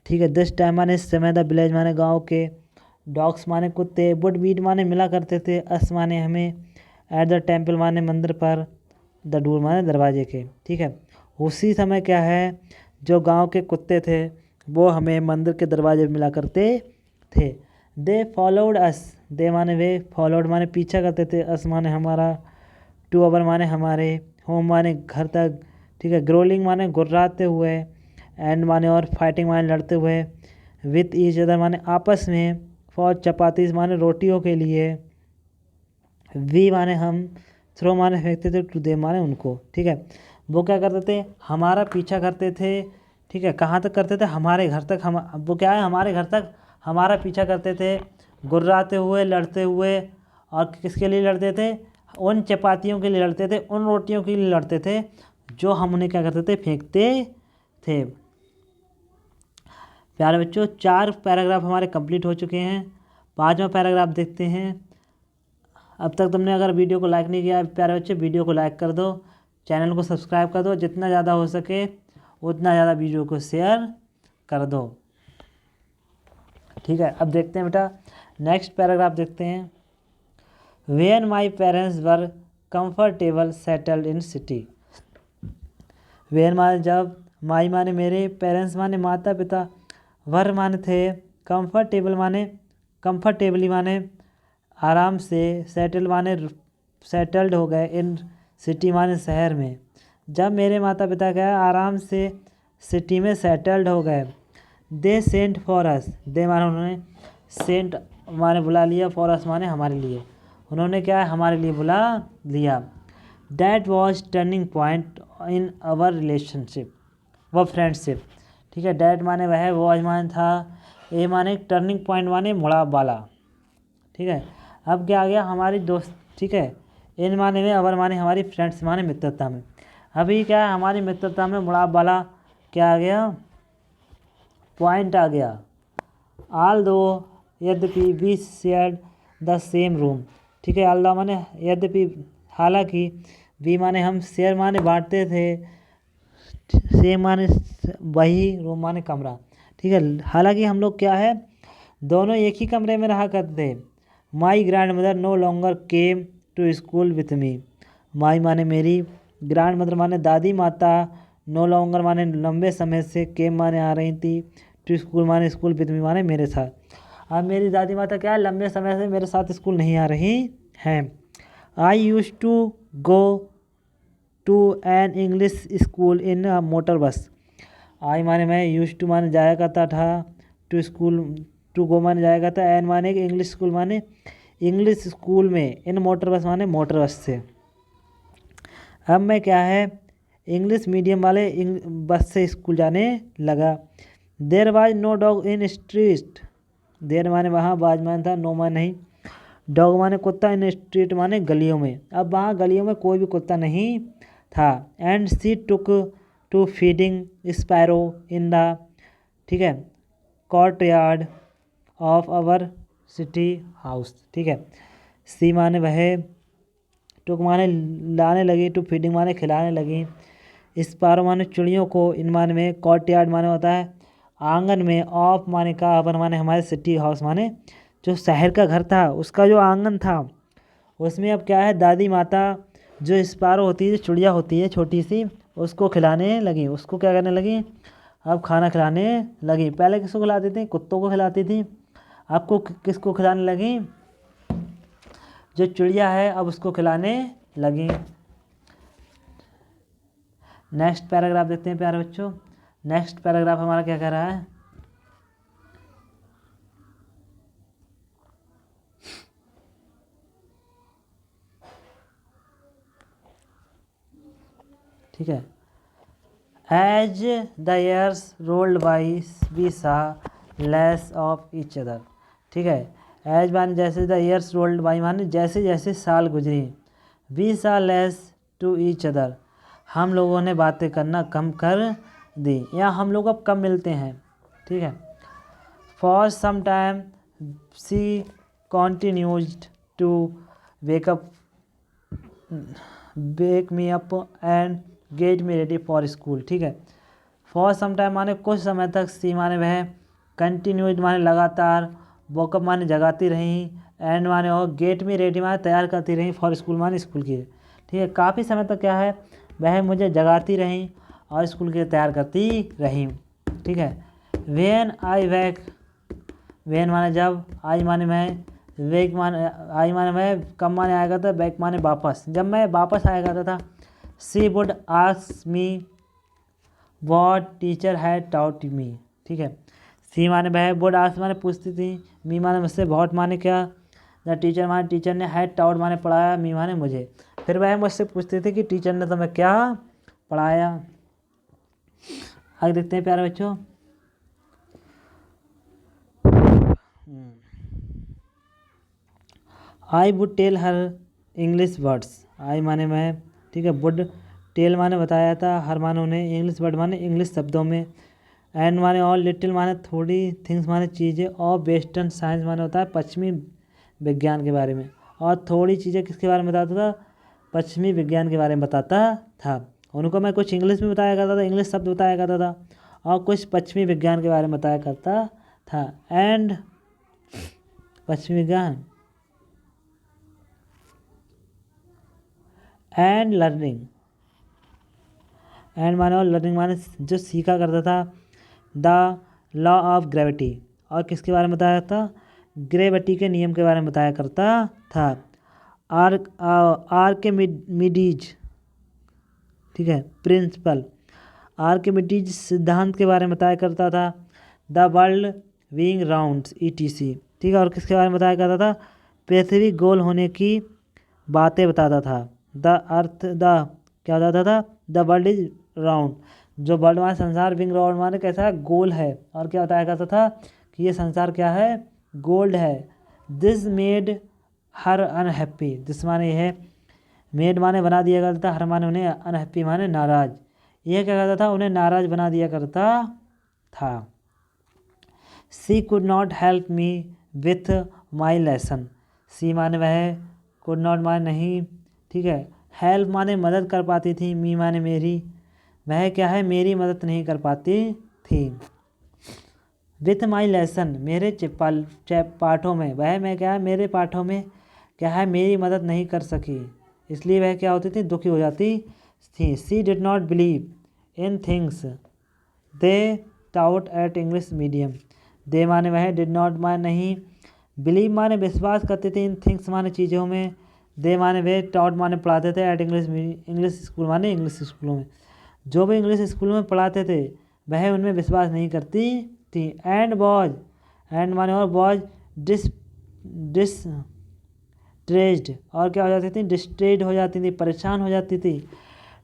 ठीक है। दिस टाइम माने इस समय, द विलेज माने गांव के, डॉग्स माने कुत्ते, वुड मीट माने मिला करते थे, अस माने हमें, एट द टेम्पल माने मंदिर पर, द डोर माने दरवाजे के, ठीक है। उसी समय क्या है, जो गांव के कुत्ते थे वो हमें मंदिर के दरवाजे मिला करते थे। दे फॉलोड अस, दे माने वे, फॉलोड माने पीछा करते थे, अस माने हमारा, टू अवर माने हमारे, होम माने घर तक, ठीक है। ग्रोलिंग माने गुर्राते हुए, एंड माने और फाइटिंग माने लड़ते हुए, विथ ईच अदर माने आपस में, फॉर चपातीस माने रोटियों के लिए, वी माने हम, थ्रो माने फेंकते थे, टू दे माने उनको, ठीक है। वो क्या करते थे, हमारा पीछा करते थे, ठीक है। कहाँ तक करते थे, हमारे घर तक। हम वो क्या है, हमारे घर तक हमारा पीछा करते थे, गुर्राते हुए, लड़ते हुए। और किसके लिए लड़ते थे, उन चपातियों के लिए लड़ते थे, उन रोटियों के लिए लड़ते थे जो हम उन्हें क्या करते थे, फेंकते थे। प्यारे बच्चों, 4 पैराग्राफ हमारे कंप्लीट हो चुके हैं। 5वां पैराग्राफ देखते हैं। अब तक तुमने अगर वीडियो को लाइक नहीं किया प्यारे बच्चे, वीडियो को लाइक कर दो, चैनल को सब्सक्राइब कर दो, जितना ज़्यादा हो सके उतना ज़्यादा वीडियो को शेयर कर दो, ठीक है। अब देखते हैं बेटा नेक्स्ट पैराग्राफ देखते हैं। When my parents were comfortable settled in city. When माने जब, माई माने मेरे, पेरेंट्स माने माता पिता, वर माने थे, कंफर्टेबल माने कंफर्टेबली माने आराम से, सेटल माने सेटल्ड हो गए, इन सिटी माने शहर में। जब मेरे माता पिता क्या आराम से सिटी में सेटल्ड हो गए, दे सेंट फॉर अस, दे माने उन्होंने, सेंट माने बुला लिया, फॉर अस माने हमारे लिए, उन्होंने क्या है हमारे लिए बुला लिया। That was turning point in our relationship, व फ्रेंडशिप, ठीक है। डैट माने वह, वॉज माने था, ए माने टर्निंग पॉइंट माने मुड़ाव वाला, ठीक है। अब क्या आ गया, हमारी दोस्त, ठीक है। इन माने में, अवर माने हमारी, फ्रेंड्स माने मित्रता में। अभी क्या है, हमारी मित्रता में मुड़ाव वाला क्या आ गया, पॉइंट आ गया। आल दो, यद्यपि, we shared the same room, ठीक है। आल्दा माने यद्यपि, हालांकि, वी माने हम, शेयर माने बांटते थे, सेम माने वही, रूम माने कमरा, ठीक है। हालांकि हम लोग क्या है, दोनों एक ही कमरे में रहा करते थे। My grand mother no longer came to school with me. My माने मेरी, ग्रैंड मदर माने दादी माता, नो लॉन्गर माने लंबे समय से, केम माने आ रही थी, टू स्कूल माने स्कूल, विथ मी माने मेरे साथ। अब मेरी दादी माता क्या है, लंबे समय से मेरे साथ स्कूल नहीं आ रही हैं। I used to go to an English school in motor bus. I माने मैं, यूज टू माने जाया करता था, टू स्कूल, टू गो माने जाया करता, एन माने इंग्लिश स्कूल माने इंग्लिश स्कूल में, इन मोटर बस माने मोटर बस से। अब मैं क्या है, इंग्लिश मीडियम वाले बस से स्कूल जाने लगा। There was no dog in street, there माने वहाँ, बाज माने था, नो माने नहीं, डॉग माने कुत्ता, इन स्ट्रीट माने गलियों में। अब वहाँ गलियों में कोई भी कुत्ता नहीं था। And she took to feeding sparrow in the, ठीक है, courtyard of our city house, ठीक है। सी माने वह, टुक माने लाने लगी, टू फीडिंग माने खिलाने लगी, स्पैरो माने चिड़ियों को, इन माने में, कोर्ट यार्ड माने होता है आंगन में, ऑफ माने का, अवर माने हमारे, सिटी हाउस माने जो शहर का घर था उसका जो आंगन था उसमें अब क्या है, दादी माता जो स्पैरो होती है, जो चिड़िया होती है छोटी सी, उसको खिलाने लगी, उसको क्या करने लगी, अब खाना खिलाने लगी। पहले किसको खिलाती थी, कुत्तों को खिलाती थी, आपको किसको खिलाने लगी, जो चिड़िया है अब उसको खिलाने लगी। नेक्स्ट पैराग्राफ देखते हैं प्यारे बच्चों। नेक्स्ट पैराग्राफ हमारा क्या कह रहा है, ठीक है। As the years rolled by we saw less of each other, ठीक है। एज माने जैसे, द ईयर्स रोल्ड बाई माने जैसे जैसे साल गुजरी, we saw less to each other, हम लोगों ने बातें करना कम कर दी, या हम लोग अब कम मिलते हैं, ठीक है। For some time she continues to wake up, wake me up and get me ready for school, ठीक है। फॉर सम टाइम माने कुछ समय तक, सी माने वह, कंटिन्यूज माने लगातार, वॉकअप माने जगाती रहीं, एंड माने और, गेट मी रेडी माने तैयार करती रहीं, फॉर स्कूल माने स्कूल की, ठीक है। काफ़ी समय तक क्या है, वह मुझे जगाती रहीं और स्कूल के लिए तैयार करती रहीं, ठीक है। वेन आई वैक, वेन माने जब, आई माने मैं, वेक माने, आई माने मैं, कब माने आया करता, बैक माने वापस, जब मैं वापस आया करता था। She would ask me what teacher had taught me. ठीक है, सी माने वह, वुड आस्क माने पूछती थी, मी माने मुझसे, वॉट माने क्या, द टीचर माने टीचर ने, हैड टाउट माने पढ़ाया, मी माने मुझे। फिर वह मुझसे पूछती थी कि टीचर ने तुम्हें क्या पढ़ाया। आगे देखते हैं प्यारे बच्चों। I would tell her English words. I माने मैं, ठीक है, वुड टेल माने बताया था, हर माने उन्हें, इंग्लिश वर्ड माने इंग्लिश शब्दों में, एंड माने और, लिटिल माने थोड़ी, थिंग्स माने चीज़ें, और वेस्टर्न साइंस माने होता है पश्चिमी विज्ञान के बारे में, और थोड़ी चीज़ें किसके बारे में बताता था, पश्चिमी विज्ञान के बारे में बताता था। उनको मैं कुछ इंग्लिश में बताया करता था, इंग्लिश शब्द बताया करता था, और कुछ पश्चिमी विज्ञान के बारे में बताया करता था। एंड पश्चिमी विज्ञान एंड लर्निंग, एंड माने और, लर्निंग माने जो सीखा करता था, द लॉ ऑफ ग्रेविटी, और किसके बारे में बताया था, ग्रेविटी के नियम के बारे में बताया करता था। आर्किमिडीज, ठीक है, प्रिंसिपल, आर्किमिडीज सिद्धांत के बारे में बताया करता था, the world being round ETC, ठीक है, और किसके बारे में बताया करता था, पृथ्वी गोल होने की बातें बताता था। द अर्थ, द क्या बताता था, द वर्ल्ड इज राउंड, जो वर्ल्ड माने संसार, बिंग राउंड माने कैसा है, गोल है, और क्या बताया करता था कि ये संसार क्या है, गोल्ड है। This made her unhappy, this माने यह, मेड माने बना दिया करता, हर माने उन्हें, अनहैप्पी माने नाराज, यह क्या करता था, उन्हें नाराज बना दिया करता था। She could not help me with my lesson, she माने वह, कुड नॉट माने नहीं, ठीक है, हेल्प माने मदद कर पाती थी, मी माने मेरी, वह क्या है, मेरी मदद नहीं कर पाती थी। विथ माई लेसन, मेरे पाठों में, वह मैं क्या है, मेरे पाठों में क्या है, मेरी मदद नहीं कर सकी, इसलिए वह क्या होती थी, दुखी हो जाती थी। She did not believe in things they taught at English medium, they माने वह, डिड नॉट माने नहीं, बिलीव माने विश्वास करते थे, इन थिंग्स माने चीज़ों में, दे माने वे, टाउट माने पढ़ाते थे, एट इंग्लिश स्कूल माने इंग्लिश स्कूलों में, जो भी इंग्लिश स्कूल में पढ़ाते थे वह उनमें विश्वास नहीं करती थी। एंड वॉज, एंड माने और, वॉज डिस्ट्रेस्ड, और क्या हो जाती थी, डिस्ट्रेस्ड हो जाती थी, परेशान हो जाती थी।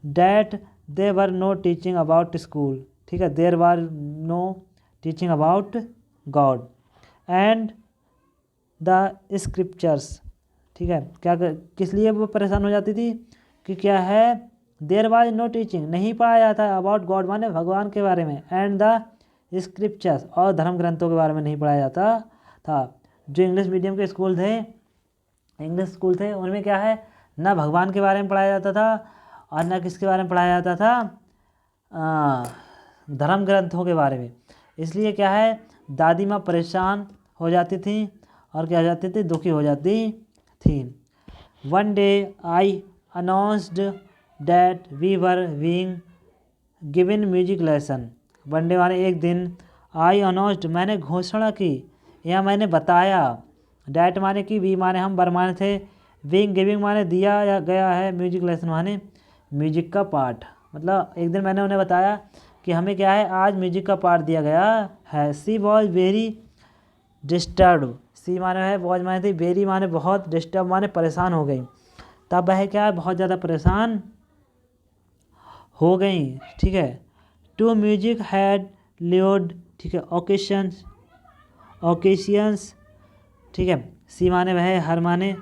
That they were no teaching about school, ठीक है, there were no teaching about God and the scriptures, ठीक है, क्या किस लिए वो परेशान हो जाती थी कि क्या है, देर वाज नो टीचिंग, नहीं पढ़ाया जाता, अबाउट गॉड माने भगवान के बारे में, एंड द स्क्रिप्चर्स, और धर्म ग्रंथों के बारे में नहीं पढ़ाया जाता था। जो इंग्लिश मीडियम के स्कूल थे, इंग्लिश स्कूल थे, उनमें क्या है, ना भगवान के बारे में पढ़ाया जाता था, और ना किसके बारे में पढ़ाया जाता था, धर्म ग्रंथों के बारे में। इसलिए क्या है, दादी माँ परेशान हो जाती थी, और क्या हो जाती थी, दुखी हो जाती थी। One day I announced that we were being given music lesson, one day माने एक दिन, आई अनाउंस्ड मैंने घोषणा की, या मैंने बताया, डैट माने कि, वी माने हम, वर माने थे, बीइंग गिविंग माने दिया या गया है, म्यूजिक लेसन माने म्यूजिक का पाठ, मतलब एक दिन मैंने उन्हें बताया कि हमें क्या है, आज म्यूजिक का पाठ दिया गया है। सी वॉज वेरी डिस्टर्ब, सी माने है, वॉज माने थी, वेरी माने बहुत, डिस्टर्ब माने परेशान हो गई, तब वह क्या है, बहुत ज़्यादा परेशान हो गई, ठीक है। टू म्यूजिक हैड ल्यूड, ठीक है, ओकेशंस, ठीक है, सी माने वह, हर माने,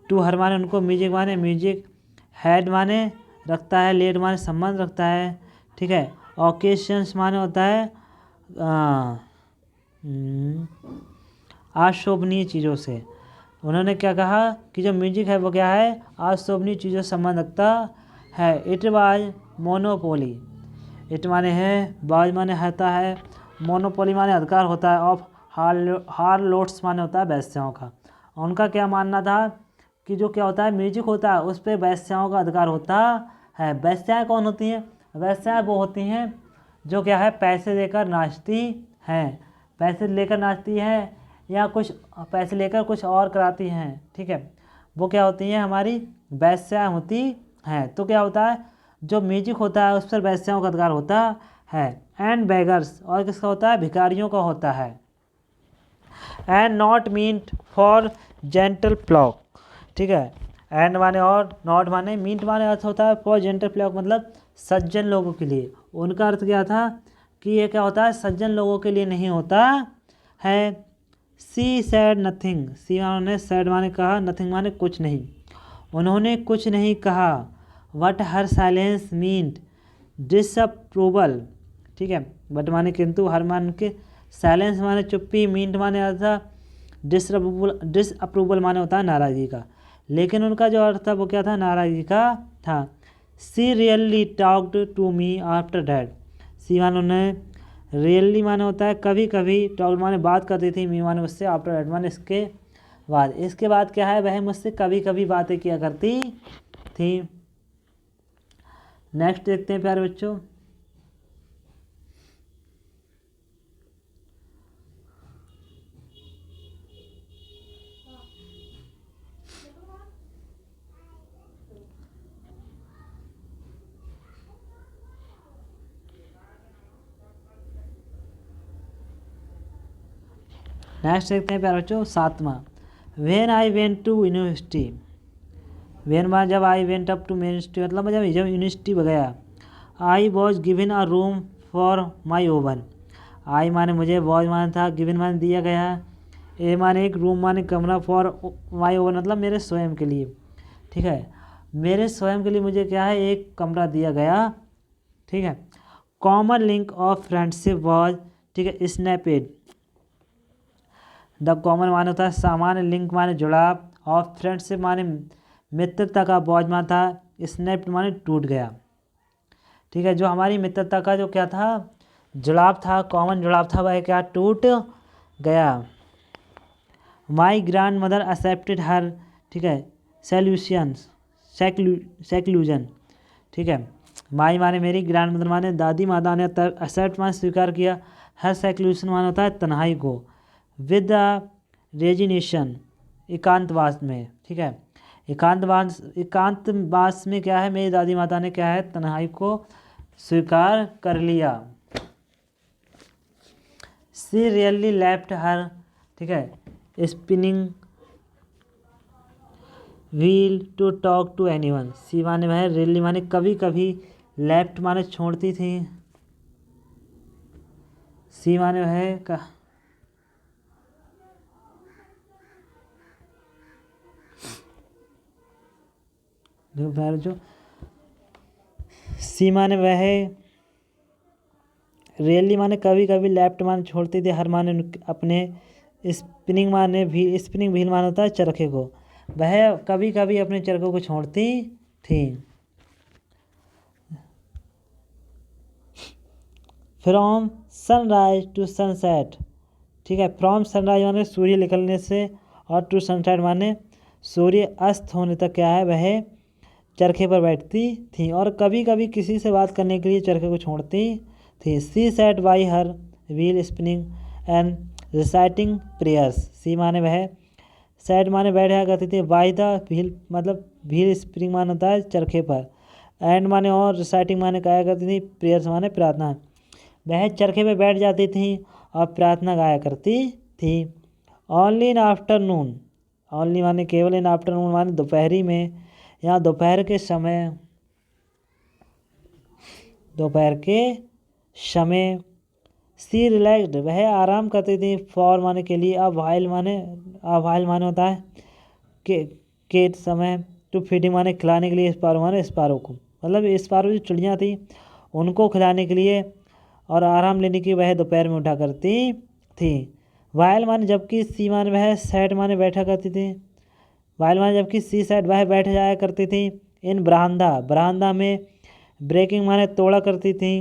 टू हर माने उनको, म्यूजिक माने म्यूजिक, हैड माने रखता है, लेड माने संबंध रखता है, ठीक है, ओकेशंस माने होता है अशोभनीय चीज़ों से। उन्होंने क्या कहा कि जो म्यूजिक है वो क्या है, अशोभनीय चीज़ों से संबंध रखता है। इट वाज मोनोपोली, इट माने है, वाज माने होता है, मोनोपोली माने अधिकार होता है, ऑफ हार्लोट्स माने होता है वैश्याओं का। उनका क्या मानना था कि जो क्या होता है, म्यूजिक होता है, उस पर वैश्याओं का अधिकार होता है। वैश्याएँ कौन होती हैं, वैश्याएँ वो होती हैं जो क्या है, पैसे देकर नाचती हैं, पैसे लेकर नाचती हैं, या कुछ पैसे लेकर कुछ और कराती हैं, ठीक है, वो क्या होती हैं, हमारी वैश्याएँ होती हैं। तो क्या होता है, जो म्यूजिक होता है उस पर वैश्याओं का अधिकार होता है। एंड बेगर्स, और किसका होता है, भिखारियों का होता है। And not meant for gentle folk, ठीक है। एंड माने और, नॉट माने, मीट माने अर्थ होता है फॉर जेंटल प्लॉक मतलब सज्जन लोगों के लिए। उनका अर्थ क्या था कि ये क्या होता है, सज्जन लोगों के लिए नहीं होता है। सी सैड नथिंग, सी माने सैड माने कहा, नथिंग माने कुछ नहीं, उन्होंने कुछ नहीं कहा। What her silence meant disapproval, ठीक है। बट माने किंतु, हर मान के, साइलेंस माने चुप्पी, मीन्ड माने अर्थ था डिसअप्रूवल माने होता है नाराज़गी का। लेकिन उनका जो अर्थ था वो क्या था, नाराज़गी का था। She really talked to me after that, she माने उन्हें, रियली माने होता है कभी कभी, टॉक्ड माने बात करती थी, मी माने उससे, आफ्टर डैट माने इसके बाद। इसके बाद क्या है, वह मुझसे कभी कभी बातें किया करती थी। नेक्स्ट देखते हैं प्यारे बच्चों। नेक्स्ट देखते हैं प्यारे बच्चों 7वां। When I went to university, when माने जब, I went up to university मतलब जब यूनिवर्सिटी गया। I was given a room for my own, I माने मुझे, वॉज माने था, गिवन माने दिया गया, ए माने एक, रूम माने कमरा, फॉर माई ओवन मतलब मेरे स्वयं के लिए, ठीक है। मेरे स्वयं के लिए मुझे क्या है, एक कमरा दिया गया, ठीक है। Common link of friendship was, ठीक है, स्नैपेड, द कॉमन माने होता है सामान्य, लिंक माने जुड़ाव, ऑफ फ्रेंडशिप माने मित्रता का, वॉज माने था, स्नैप्ड माने टूट गया, ठीक है। जो हमारी मित्रता का जो क्या था, जुड़ाव था, कॉमन जुड़ाव था, वह क्या टूट गया। माई ग्रैंड मदर एक्सेप्टेड हर, ठीक है, सॉल्यूशंस, सेक्लूजन, ठीक है। माई माने मेरी, ग्रैंड मदर माने दादी माता ने, एक्सेप्ट माने स्वीकार किया, हर सेक्लूशन माने होता है तन्हाई को, विद द रेजिनेशन एकांतवास में, ठीक है। एकांतवास में क्या है, मेरी दादी माता ने क्या है, तन्हाई को स्वीकार कर लिया। सी रियली लेफ्ट हर, ठीक है, spinning wheel to talk to anyone, she माने वह, रियली माने कभी कभी, लेफ्ट माने छोड़ती थी, सी माने वह का, जो सी माने वह, रियली माने कभी कभी, लेफ्ट माने छोड़ती थी, हर माने अपने, स्पिनिंग माने भी, स्पिनिंग व्हील माने होता है चरखे को, वह कभी कभी अपने चरखों को छोड़ती थी। फ्रॉम सनराइज टू सनसेट, ठीक है। फ्रॉम सनराइज माने सूर्य निकलने से, और टू सनसेट माने सूर्य अस्त होने तक क्या है, वह चरखे पर बैठती थी, और कभी कभी किसी से बात करने के लिए चरखे को छोड़ती थी। She sat by her wheel spinning and reciting prayers, she माने वह, सेट माने बैठा करती थी, बाई द व्हील मतलब व्हील स्पिनिंग माने होता है चरखे पर, एंड माने और, रिसाइटिंग माने गाया करती थी, प्रेयर्स माने प्रार्थना, वह चरखे पे बैठ जाती थी और प्रार्थना गाया करती थी। ओनली इन आफ्टरनून, ओनली माने केवल, इन आफ्टरनून माने दोपहरी में, या दोपहर के समय, दोपहर के समय। सी रिलैक्सड, वह आराम करती थी, फॉर माने के लिए, अब वाइल माने होता है के समय, टू फीडिंग माने खिलाने के लिए, स्पारो माने स्पारो को, मतलब स्पारो जो चिड़ियाँ थी उनको खिलाने के लिए और आराम लेने की वह दोपहर में उठा करती थी। वाइल माने जबकि, सी माने वह, सेट माने बैठा करती थी, वाइल माने जबकि, सी सेट वह बैठ जाया करती थी, इन बरामदा में, ब्रेकिंग माने तोड़ा करती थी,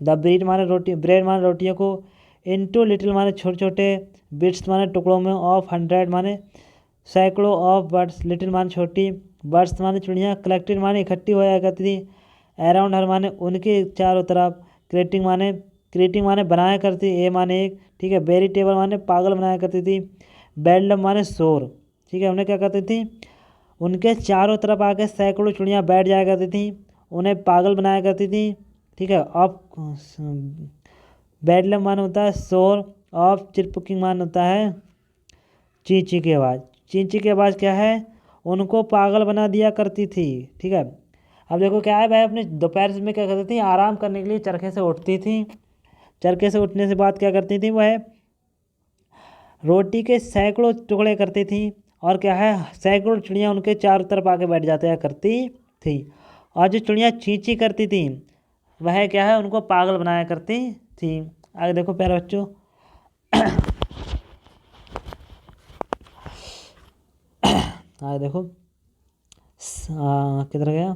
द ब्रेड माने रोटी, ब्रेड माने रोटियों को, इनटू लिटिल माने छोटे छोटे, बिट्स माने टुकड़ों में, ऑफ 100 माने सैकड़ों, ऑफ बर्ड्स, लिटिल माने छोटी, बर्ड्स माने चिड़ियाँ, कलेक्टेड माने इकट्ठी हो जाया करती थी, अराउंड हर माने उनके चारों तरफ, क्रिएटिंग माने बनाया करती, ए माने एक, ठीक है। वेरिटेबल माने पागल बनाया करती थी, बेल्डम माने शोर, ठीक है। उन्हें क्या करती थी, उनके चारों तरफ आके सैकड़ों चिड़ियाँ बैठ जाया करती थी उन्हें पागल बनाया करती थी। ठीक है। ऑफ बेडलम मान होता है शोर, ऑफ चिरपुकिंग मान होता है चींची की आवाज़। चींची की आवाज़ क्या है, उनको पागल बना दिया करती थी। ठीक है। अब देखो क्या है, वह अपने दोपहर में क्या करती थी, आराम करने के लिए चरखे से उठती थी। चरखे से उठने से बाद क्या करती थी, वह रोटी के सैकड़ों टुकड़े करती थी और क्या है, सैकड़ों चिड़ियाँ उनके चारों तरफ आके बैठ जाते करती थी। और जो चिड़ियाँ चींची करती थी वह क्या है, उनको पागल बनाया करती थी। आगे देखो प्यारे बच्चों, आगे देखो किधर गया,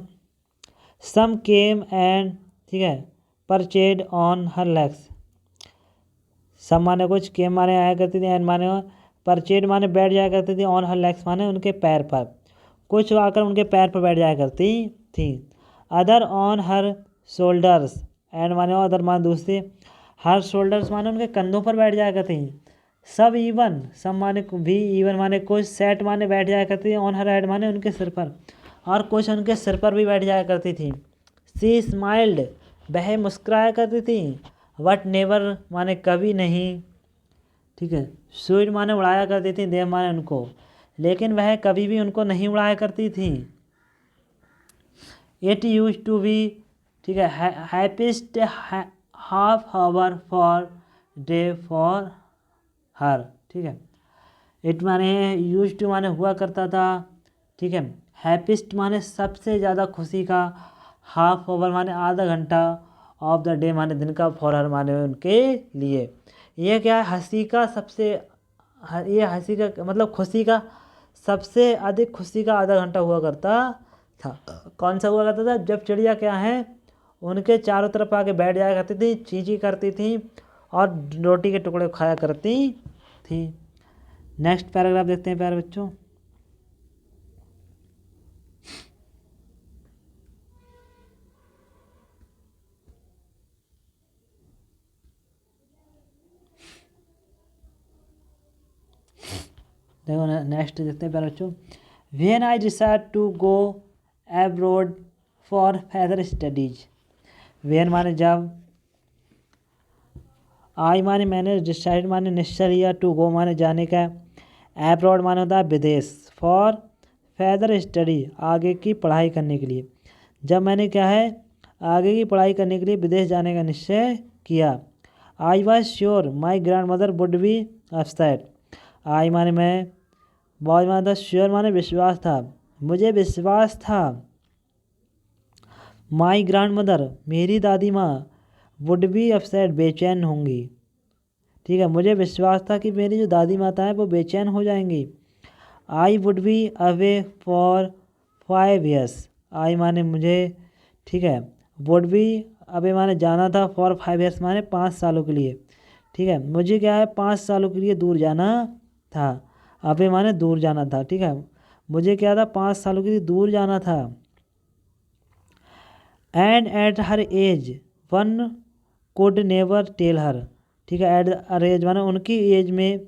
सम केम एंड, ठीक है, परचेड ऑन हर लेग्स। सम माने कुछ, केम माने आया करती थी, एंड माने परचेड माने बैठ जाया करती थी, ऑन हर लेग्स माने उनके पैर पर, कुछ आकर उनके पैर पर बैठ जाया करती थी। Other on her shoulders, and माने अदर माने दूसरी, हर शोल्डर्स माने उनके कंधों पर बैठ जाया करती। सब इवन, सब माने भी, इवन माने कुछ, सेट माने बैठ जाया करती थी, ऑन हर हेड माने उनके सिर पर, और कुछ उनके सिर पर भी बैठ जाया करती थी। सी स्माइल्ड, वह मुस्कुराया करती थी। वट नेवर माने कभी नहीं, ठीक है। स्वीट माने उड़ाया करती थी, देव माने उनको, लेकिन वह कभी भी उनको नहीं उड़ाया करती थी। इट यूज टू बी, ठीक है, happiest half hour for day for her, ठीक है। इट माने, यूज टू माने हुआ करता था, ठीक है। हैप्पीस्ट माने सबसे ज़्यादा खुशी का, हाफ आवर माने आधा घंटा, ऑफ द डे माने दिन का, फॉर हर माने उनके लिए। ये क्या है, हंसी का सबसे, ये हंसी का मतलब खुशी का सबसे अधिक खुशी का आधा घंटा हुआ करता था। कौन सा हुआ करता था, जब चिड़िया क्या है उनके चारों तरफ आके बैठ जाया करती थी, चींची करती थी और रोटी के टुकड़े खाया करती थी। नेक्स्ट पैराग्राफ देखते हैं प्यारे बच्चों। देखो नेक्स्ट देखते हैं प्यारे बच्चों। When I decide to go abroad for further studies. When माने जब, आई माने मैंने, डिसाइड माने निश्चय लिया, टू गो माने जाने का, एब्रॉड माने होता है विदेश, फॉर फर्दर स्टडी आगे की पढ़ाई करने के लिए। जब मैंने क्या है आगे की पढ़ाई करने के लिए विदेश जाने का निश्चय किया। I was sure my grand mother would be upset. I माने मैं, वॉज माने था, श्योर माने विश्वास था, मुझे विश्वास था। माई ग्रैंड मदर मेरी दादी माँ, वुड बी अपसेट बेचैन होंगी। ठीक है, मुझे विश्वास था कि मेरी जो दादी माता हैं वो बेचैन हो जाएंगी। I would be away for 5 years। आई माने मुझे, ठीक है, वुड बी अवे माने जाना था, फॉर 5 years माने 5 सालों के लिए। ठीक है, मुझे क्या है 5 सालों के लिए दूर जाना था। अवे माने दूर जाना था। ठीक है, मुझे क्या था 5 सालों के लिए दूर जाना था। And at her age one could never tell her. ठीक है, एट हर एज माने उनकी एज में,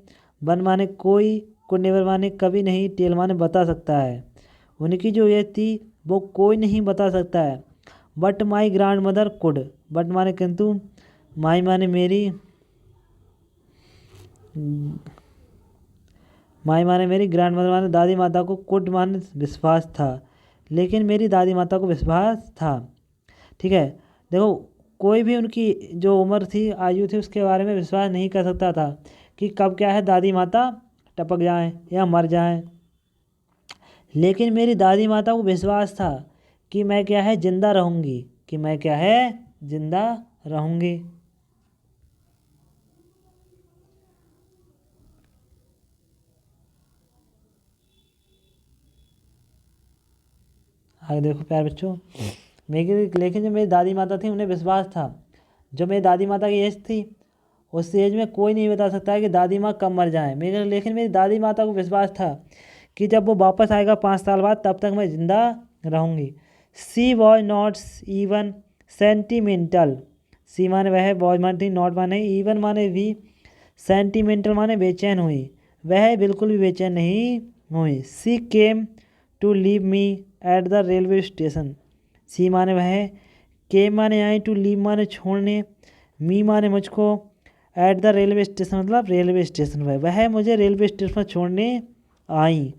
वन माने कोई, कुड नेवर माने कभी नहीं, टेल माने बता सकता है। उनकी जो एज थी वो कोई नहीं बता सकता है। But my grand mother could, but माने किंतु, माई माने मेरी, माई माने मेरी, ग्रैंड मदर माने दादी माता को, कुड माने विश्वास था, लेकिन मेरी दादी माता को विश्वास था। ठीक है, देखो कोई भी उनकी जो उम्र थी, आयु थी, उसके बारे में विश्वास नहीं कर सकता था कि कब क्या है दादी माता टपक जाएं या मर जाएं। लेकिन मेरी दादी माता को विश्वास था कि मैं क्या है जिंदा रहूँगी, कि मैं क्या है जिंदा रहूँगी। आगे देखो प्यारे बच्चों, लेकिन जो मेरी दादी माता थी उन्हें विश्वास था, जो मेरी दादी माता की एज थी उस एज में कोई नहीं बता सकता है कि दादी माँ कब मर जाए। लेकिन मेरी दादी माता को विश्वास था कि जब वो वापस आएगा 5 साल बाद, तब तक मैं ज़िंदा रहूँगी। सी वॉज नॉट इवन सेंटिमेंटल। सी माने वह, वॉज माने थी, नॉट माने इवन माने भी, सेंटिमेंटल माने बेचैन हुई, वह बिल्कुल भी बेचैन नहीं हुई। She came to leave me at the railway station. She माने वह, के माने आई, टू लीव माने छोड़ने, मी माने मुझको, एट द रेलवे स्टेशन मतलब रेलवे स्टेशन पर, वह मुझे रेलवे स्टेशन पर छोड़ने आई।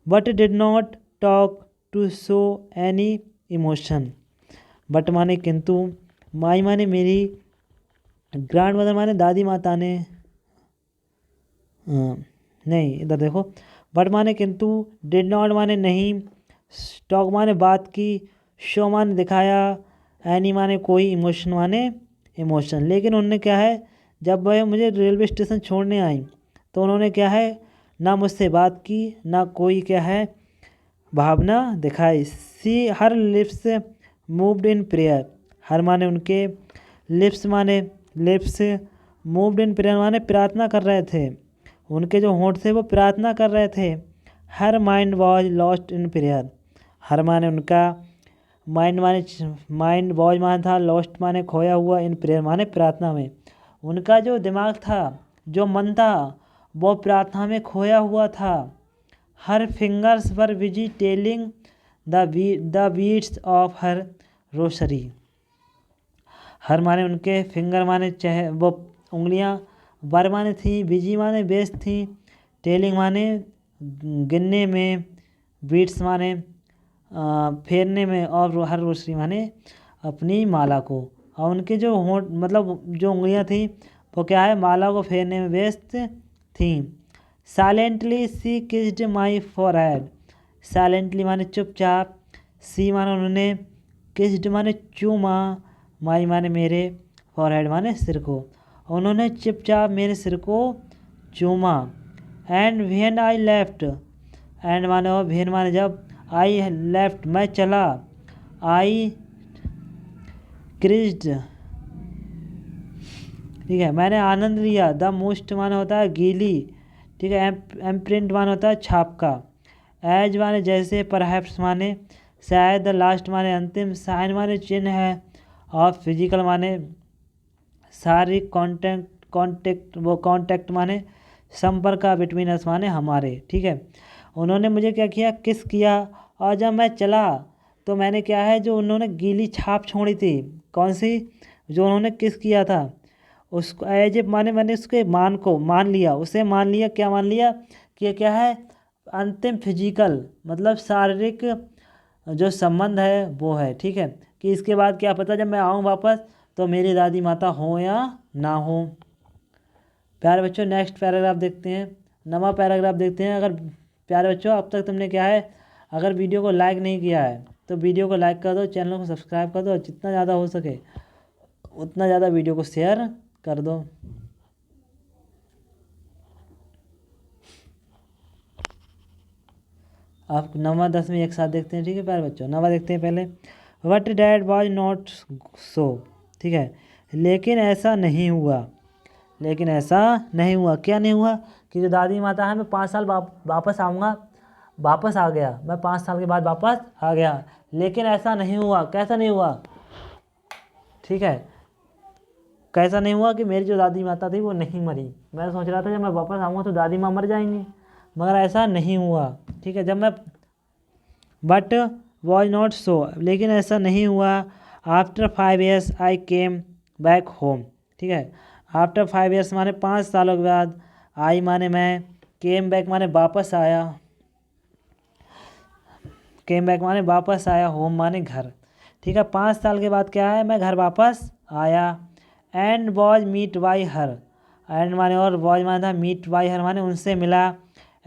But did not talk to show any emotion, but माने किंतु, माई माने मेरी, ग्रैंड मदर माने दादी माता ने, नहीं इधर देखो, बट माने किंतु, डिड नॉट माने नहीं, टॉक माने बात की, शो माने दिखाया, एनी माने कोई, इमोशन माने इमोशन। लेकिन उन्होंने क्या है, जब वह मुझे रेलवे स्टेशन छोड़ने आई तो उन्होंने क्या है, ना मुझसे बात की, ना कोई क्या है भावना दिखाई। She her lips moved in prayer, her माने उनके, लिप्स माने लिप्स, मूव्ड इन प्रेयर माने प्रार्थना कर रहे थे, उनके जो होंठ थे वो प्रार्थना कर रहे थे। Her mind was lost in prayer, her माने उनका, माइंड वॉज माने था, लॉस्ट माने खोया हुआ, इन प्रेयर माने प्रार्थना में। उनका जो दिमाग था, जो मन था, वो प्रार्थना में खोया हुआ था। Her fingers were busy telling the beads of her rosary, her माने उनके, फिंगर माने वो उंगलियां, वर माने थी, बिजी माने व्यस्त थी, टेलिंग माने गिनने में, बीट्स माने फेरने में, और हर रोशनी माने अपनी माला को। और उनके जो होंठ मतलब जो उंगलियां थी वो क्या है, माला को फेरने में व्यस्त थी। साइलेंटली सी किस्ड माई फॉरहेड, साइलेंटली माने चुपचाप, सी माने उन्होंने, किस्ड माने चूमा, माई माने मेरे, फॉरहेड माने सिर को, उन्होंने चुपचाप मेरे सिर को चूमा। And when I left, and माने और व्हेन माने जब, आई लेफ्ट मैं चला, आई क्रिज्ड, ठीक है, मैंने आनंद लिया। द मोस्ट माने होता है गीली, ठीक है, एम्प्रिंट माने होता है छाप का, एज माने जैसे, परहैप्स माने शायद, द लास्ट माने अंतिम, साइन माने चिन्ह है, और फिजिकल माने शारीरिक, कॉन्टेक्ट माने संपर्क का, बिटवीन अस माने हमारे, ठीक है। उन्होंने मुझे क्या किया, किस किया, और जब मैं चला तो मैंने क्या है, जो उन्होंने गीली छाप छोड़ी थी, कौन सी, जो उन्होंने किस किया था, उसको एज ए माने मैंने उसके मान को मान लिया, उसे मान लिया, क्या मान लिया कि ये क्या है, अंतिम फिजिकल मतलब शारीरिक जो संबंध है वो है, ठीक है। कि इसके बाद क्या पता जब मैं आऊँ वापस तो मेरी दादी माता हो या ना हो। प्यारे बच्चों नेक्स्ट पैराग्राफ देखते हैं, नवा पैराग्राफ देखते हैं। अगर प्यारे बच्चों अब तक तुमने क्या है, अगर वीडियो को लाइक नहीं किया है तो वीडियो को लाइक कर दो, चैनल को सब्सक्राइब कर दो, और जितना ज़्यादा हो सके उतना ज़्यादा वीडियो को शेयर कर दो। आप नवा 10वीं एक साथ देखते हैं, ठीक है प्यारे बच्चों। नवा देखते हैं पहले, what dad was not so, ठीक है, लेकिन ऐसा नहीं हुआ, लेकिन ऐसा नहीं हुआ, क्या नहीं हुआ, कि जो दादी माता है मैं 5 साल वापस आऊँगा, वापस आ गया, मैं 5 साल के बाद वापस आ गया, लेकिन ऐसा नहीं हुआ, कैसा नहीं हुआ, ठीक है, कैसा नहीं हुआ कि मेरी जो दादी माता थी वो नहीं मरी। मैं सोच रहा था जब मैं वापस आऊँगा तो दादी माँ मर जाएंगी, मगर ऐसा नहीं हुआ, ठीक है। जब मैं, बट वॉज नॉट सो, लेकिन ऐसा नहीं हुआ। आफ्टर 5 years आई केम बैक होम, ठीक है, आफ्टर 5 years माने 5 सालों के बाद, आई माने मैं, केम बैक माने वापस आया, केम बैक माने वापस आया, होम माने घर, ठीक है। 5 साल के बाद क्या है, मैं घर वापस आया। And was meet by her, and माने और, वॉज माने था, मीट बाई हर माने उनसे मिला,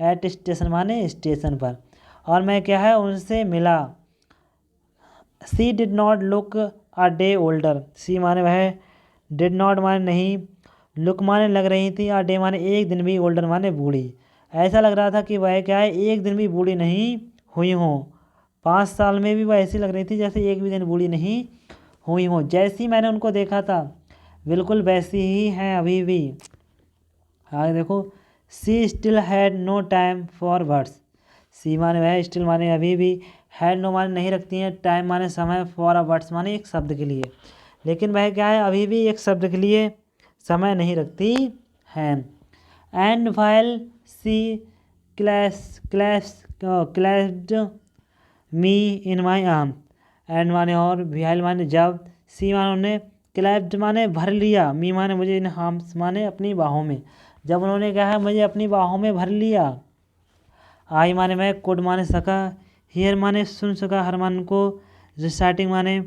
एट स्टेशन माने स्टेशन पर, और मैं क्या है उनसे मिला। She did not look a day older, she माने वह, डिड नॉट माने नहीं, लुक माने लग रही थी, और डे माने एक दिन भी, ओल्डर माने बूढ़ी। ऐसा लग रहा था कि वह क्या है एक दिन भी बूढ़ी नहीं हुई हों, 5 साल में भी वह ऐसी लग रही थी जैसे एक भी दिन बूढ़ी नहीं हुई हों। जैसी मैंने उनको देखा था बिल्कुल वैसी ही हैं अभी भी। आगे देखो, she still had no time for words, she माने वह, स्टिल माने अभी भी, हैड नो माने नहीं रखती हैं, टाइम माने समय, फॉर अ वर्ड्स माने एक शब्द के लिए, लेकिन वह क्या है अभी भी एक शब्द के लिए समय नहीं रखती हैं। And while she clasped me in my arm, and माने और, बिहाइल माने जब, सी माने उन्होंने, क्लैप्ड माने भर लिया, मी माने मुझे, इन आर्म्स माने अपनी बाहों में, जब उन्होंने कहा मुझे अपनी बाहों में भर लिया। आई माने मैं, कुड माने सका, हियर माने सुन सका हर माने को, रिसाइटिंग माने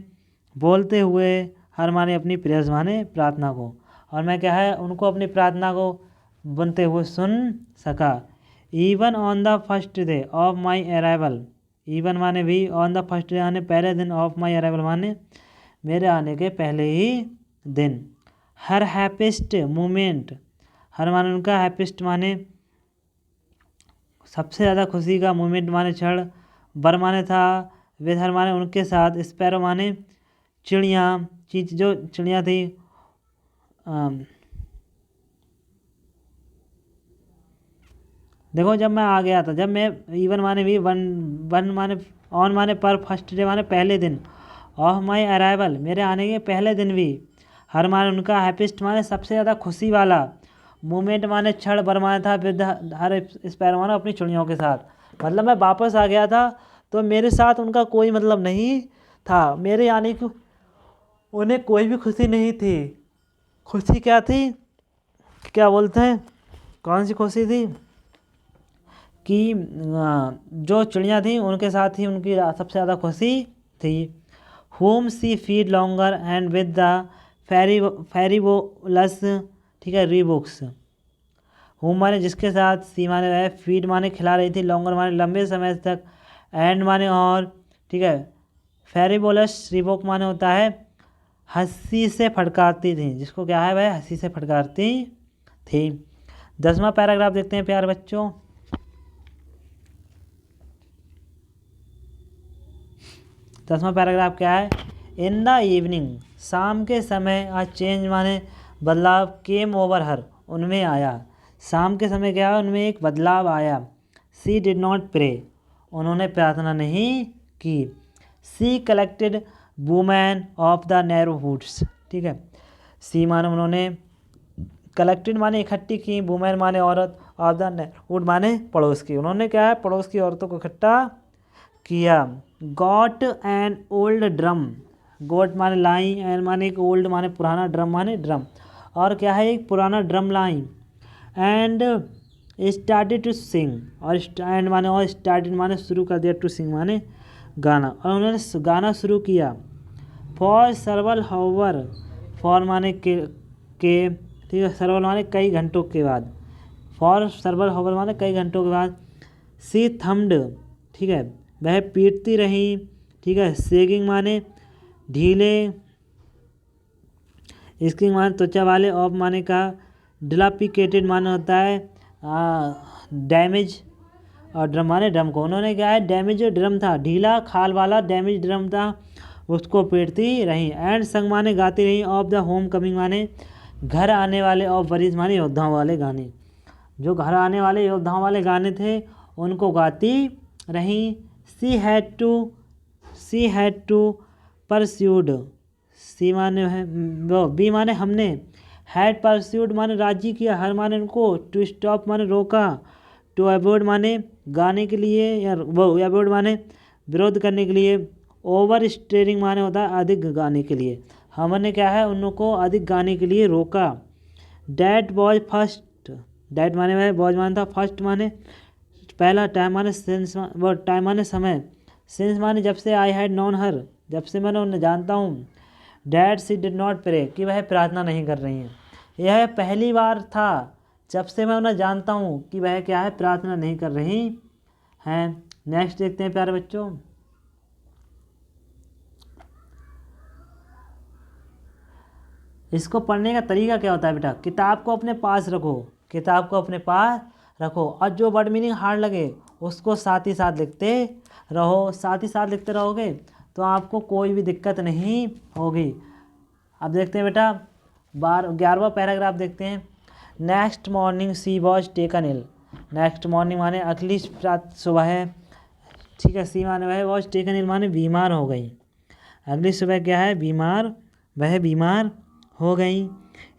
बोलते हुए, हर माने अपनी प्रेयर्स माने प्रार्थना को, और मैं क्या है उनको अपनी प्रार्थना को बनते हुए सुन सका। Even on the first day of my arrival, even माने भी, ऑन द फर्स्ट डे माने पहले दिन, ऑफ माई अराइवल माने मेरे आने के पहले ही दिन। हर हैप्पीस्ट मोमेंट, हर माने उनका, हैप्पीस्ट माने सबसे ज़्यादा खुशी का, मोमेंट माने क्षण, बर माने था, विद हर माने उनके साथ, स्पैरो माने चिड़िया, चीज जो चिड़िया थी, देखो जब मैं आ गया था, जब मैं, इवन माने भी, वन माने ऑन माने पर, फर्स्ट डे माने पहले दिन, ऑफ माई अराइवल मेरे आने के पहले दिन भी, हर माने उनका, हैप्पीस्ट माने सबसे ज़्यादा खुशी वाला, मोमेंट माने क्षण, बर माने था, विद हर स्पैरो माने अपनी चिड़ियों के साथ, मतलब मैं वापस आ गया था तो मेरे साथ उनका कोई मतलब नहीं था, मेरे आने की उन्हें कोई भी खुशी नहीं थी। खुशी क्या थी, क्या बोलते हैं, कौन सी खुशी थी कि जो चिड़िया थी उनके साथ ही उनकी सबसे ज़्यादा खुशी थी। Home she feed longer and with the फेरिबोलस, ठीक है, रीबुक्स। होम माने जिसके साथ, सी माने वह, फीड माने खिला रही थी, लॉन्गर माने लंबे समय तक, एंड माने और, ठीक है, फेरिबोलस रीबुक माने होता है हंसी से फटकारती थी, जिसको क्या है वह हंसी से फटकारती थी। 10वां पैराग्राफ देखते हैं प्यारे बच्चों। 10वां पैराग्राफ क्या है, इन द इवनिंग, शाम के समय, आ चेंज माने बदलाव, केम ओवर हर उनमें आया, शाम के समय क्या है उनमें एक बदलाव आया। सी डिड नॉट प्रे, उन्होंने प्रार्थना नहीं की। She collected women of the neighbourhoods, ठीक है, सी माने उन्होंने, कलेक्टेड माने इकट्ठी की, वुमेन माने औरत, ऑफ द नेबरहुड माने पड़ोस की, उन्होंने क्या है पड़ोस की औरतों को इकट्ठा किया। Got an old drum, got माने लाई, एंड माने एक, ओल्ड माने पुराना, ड्रम माने ड्रम, और क्या है एक पुराना ड्रम लाई, एंड स्टार्टेड टू सिंग, और एंड माने और, स्टार्टेड माने शुरू कर दिया, टू सिंग माने गाना, और उन्होंने गाना शुरू किया। फॉर सर्वल हावर, फॉर माने के, ठीक है, सर्वल माने कई घंटों के बाद, फॉर सर्वल हावर माने कई घंटों के बाद। सी थम्ड, ठीक है, वह पीटती रही, ठीक है, सेगिंग माने ढीले, स्किंग माने त्वचा वाले, ऑफ माने का, डिलापिकेटेड माने होता है डैमेज, और ड्रम माने ड्रम को, उन्होंने क्या है डैमेज जो ड्रम था, ढीला खाल वाला डैमेज ड्रम था, उसको पीटती रही। एंड संग माने गाती रही, ऑफ द होम कमिंग माने घर आने वाले, ऑफ वरीज माने योद्धाओं वाले गाने, जो घर आने वाले योद्धाओं वाले गाने थे उनको गाती रही। सी हैड टू परस्यूड, सी माने है वो, बी माने हमने, हैड परस्यूड माने राजी किया, हर माने उनको, टू स्टॉप माने रोका, टू अवॉइड माने गाने के लिए, या वो अवॉइड माने विरोध करने के लिए, ओवर स्टेरिंग माने होता है अधिक गाने के लिए, हमने क्या है उनको अधिक गाने के लिए रोका। डैट वॉज फर्स्ट, डैट माने वह, वॉज माने था, फर्स्ट माने पहला, टाइम माने सिंस, वो टाइम माने समय, सिंस माने जब से, आई हैड नॉन हर जब से मैंने उन्हें जानता हूँ। That she did not pray, कि वह प्रार्थना नहीं कर रही हैं, यह पहली बार था जब से मैं उन्हें जानता हूँ कि वह क्या है प्रार्थना नहीं कर रही हैं। नेक्स्ट देखते हैं प्यारे बच्चों। इसको पढ़ने का तरीका क्या होता है बेटा, किताब को अपने पास रखो, किताब को अपने पास रखो, और जो वर्ड मीनिंग हार्ड लगे उसको साथ ही साथ लिखते रहो, साथ ही साथ लिखते रहोगे तो आपको कोई भी दिक्कत नहीं होगी। अब देखते हैं बेटा 11वां पैराग्राफ देखते हैं। Next morning she was taken ill, next morning माने अगली सुबह है, ठीक है, सी माने वह, वॉज टेकन इल माने बीमार हो गई, अगली सुबह क्या है बीमार, वह बीमार हो गई।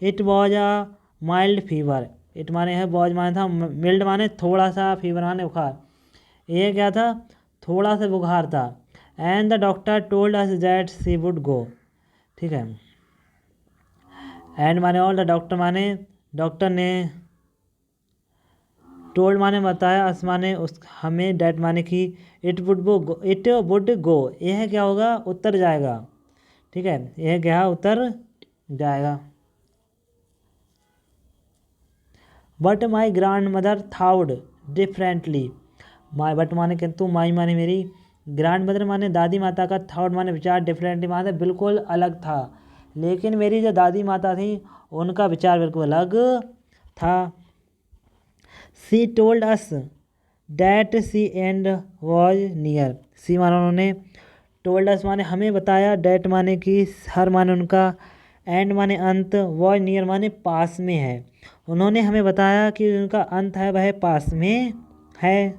It was a mild fever, it माने है, वॉज माने था, मिल्ड माने थोड़ा सा, फीवर माने बुखार, ये क्या था थोड़ा सा बुखार था। And the doctor told us that she would go. ठीक है, एंड माने ऑल द डॉक्टर माने डॉक्टर ने, टोल्ड माने बताया, अस माने उस हमें, डैट माने कि इट वुड गो, यह क्या होगा, उतर जाएगा। ठीक है, यह क्या उतर जाएगा। But my grand mother thought differently, my but माने किंतु, माई माने मेरी, ग्रैंड मदर माने दादी माता का, थाउड माने विचार, डिफरेंटली माने बिल्कुल अलग था। लेकिन मेरी जो दादी माता थी उनका विचार बिल्कुल अलग था। She told us that she end was near, she माने उन्होंने, टोल्ड अस माने हमें बताया, डैट माने कि हर माने उनका, एंड माने अंत, वॉज नियर माने पास में है। उन्होंने हमें बताया कि उनका अंत है वह पास में है।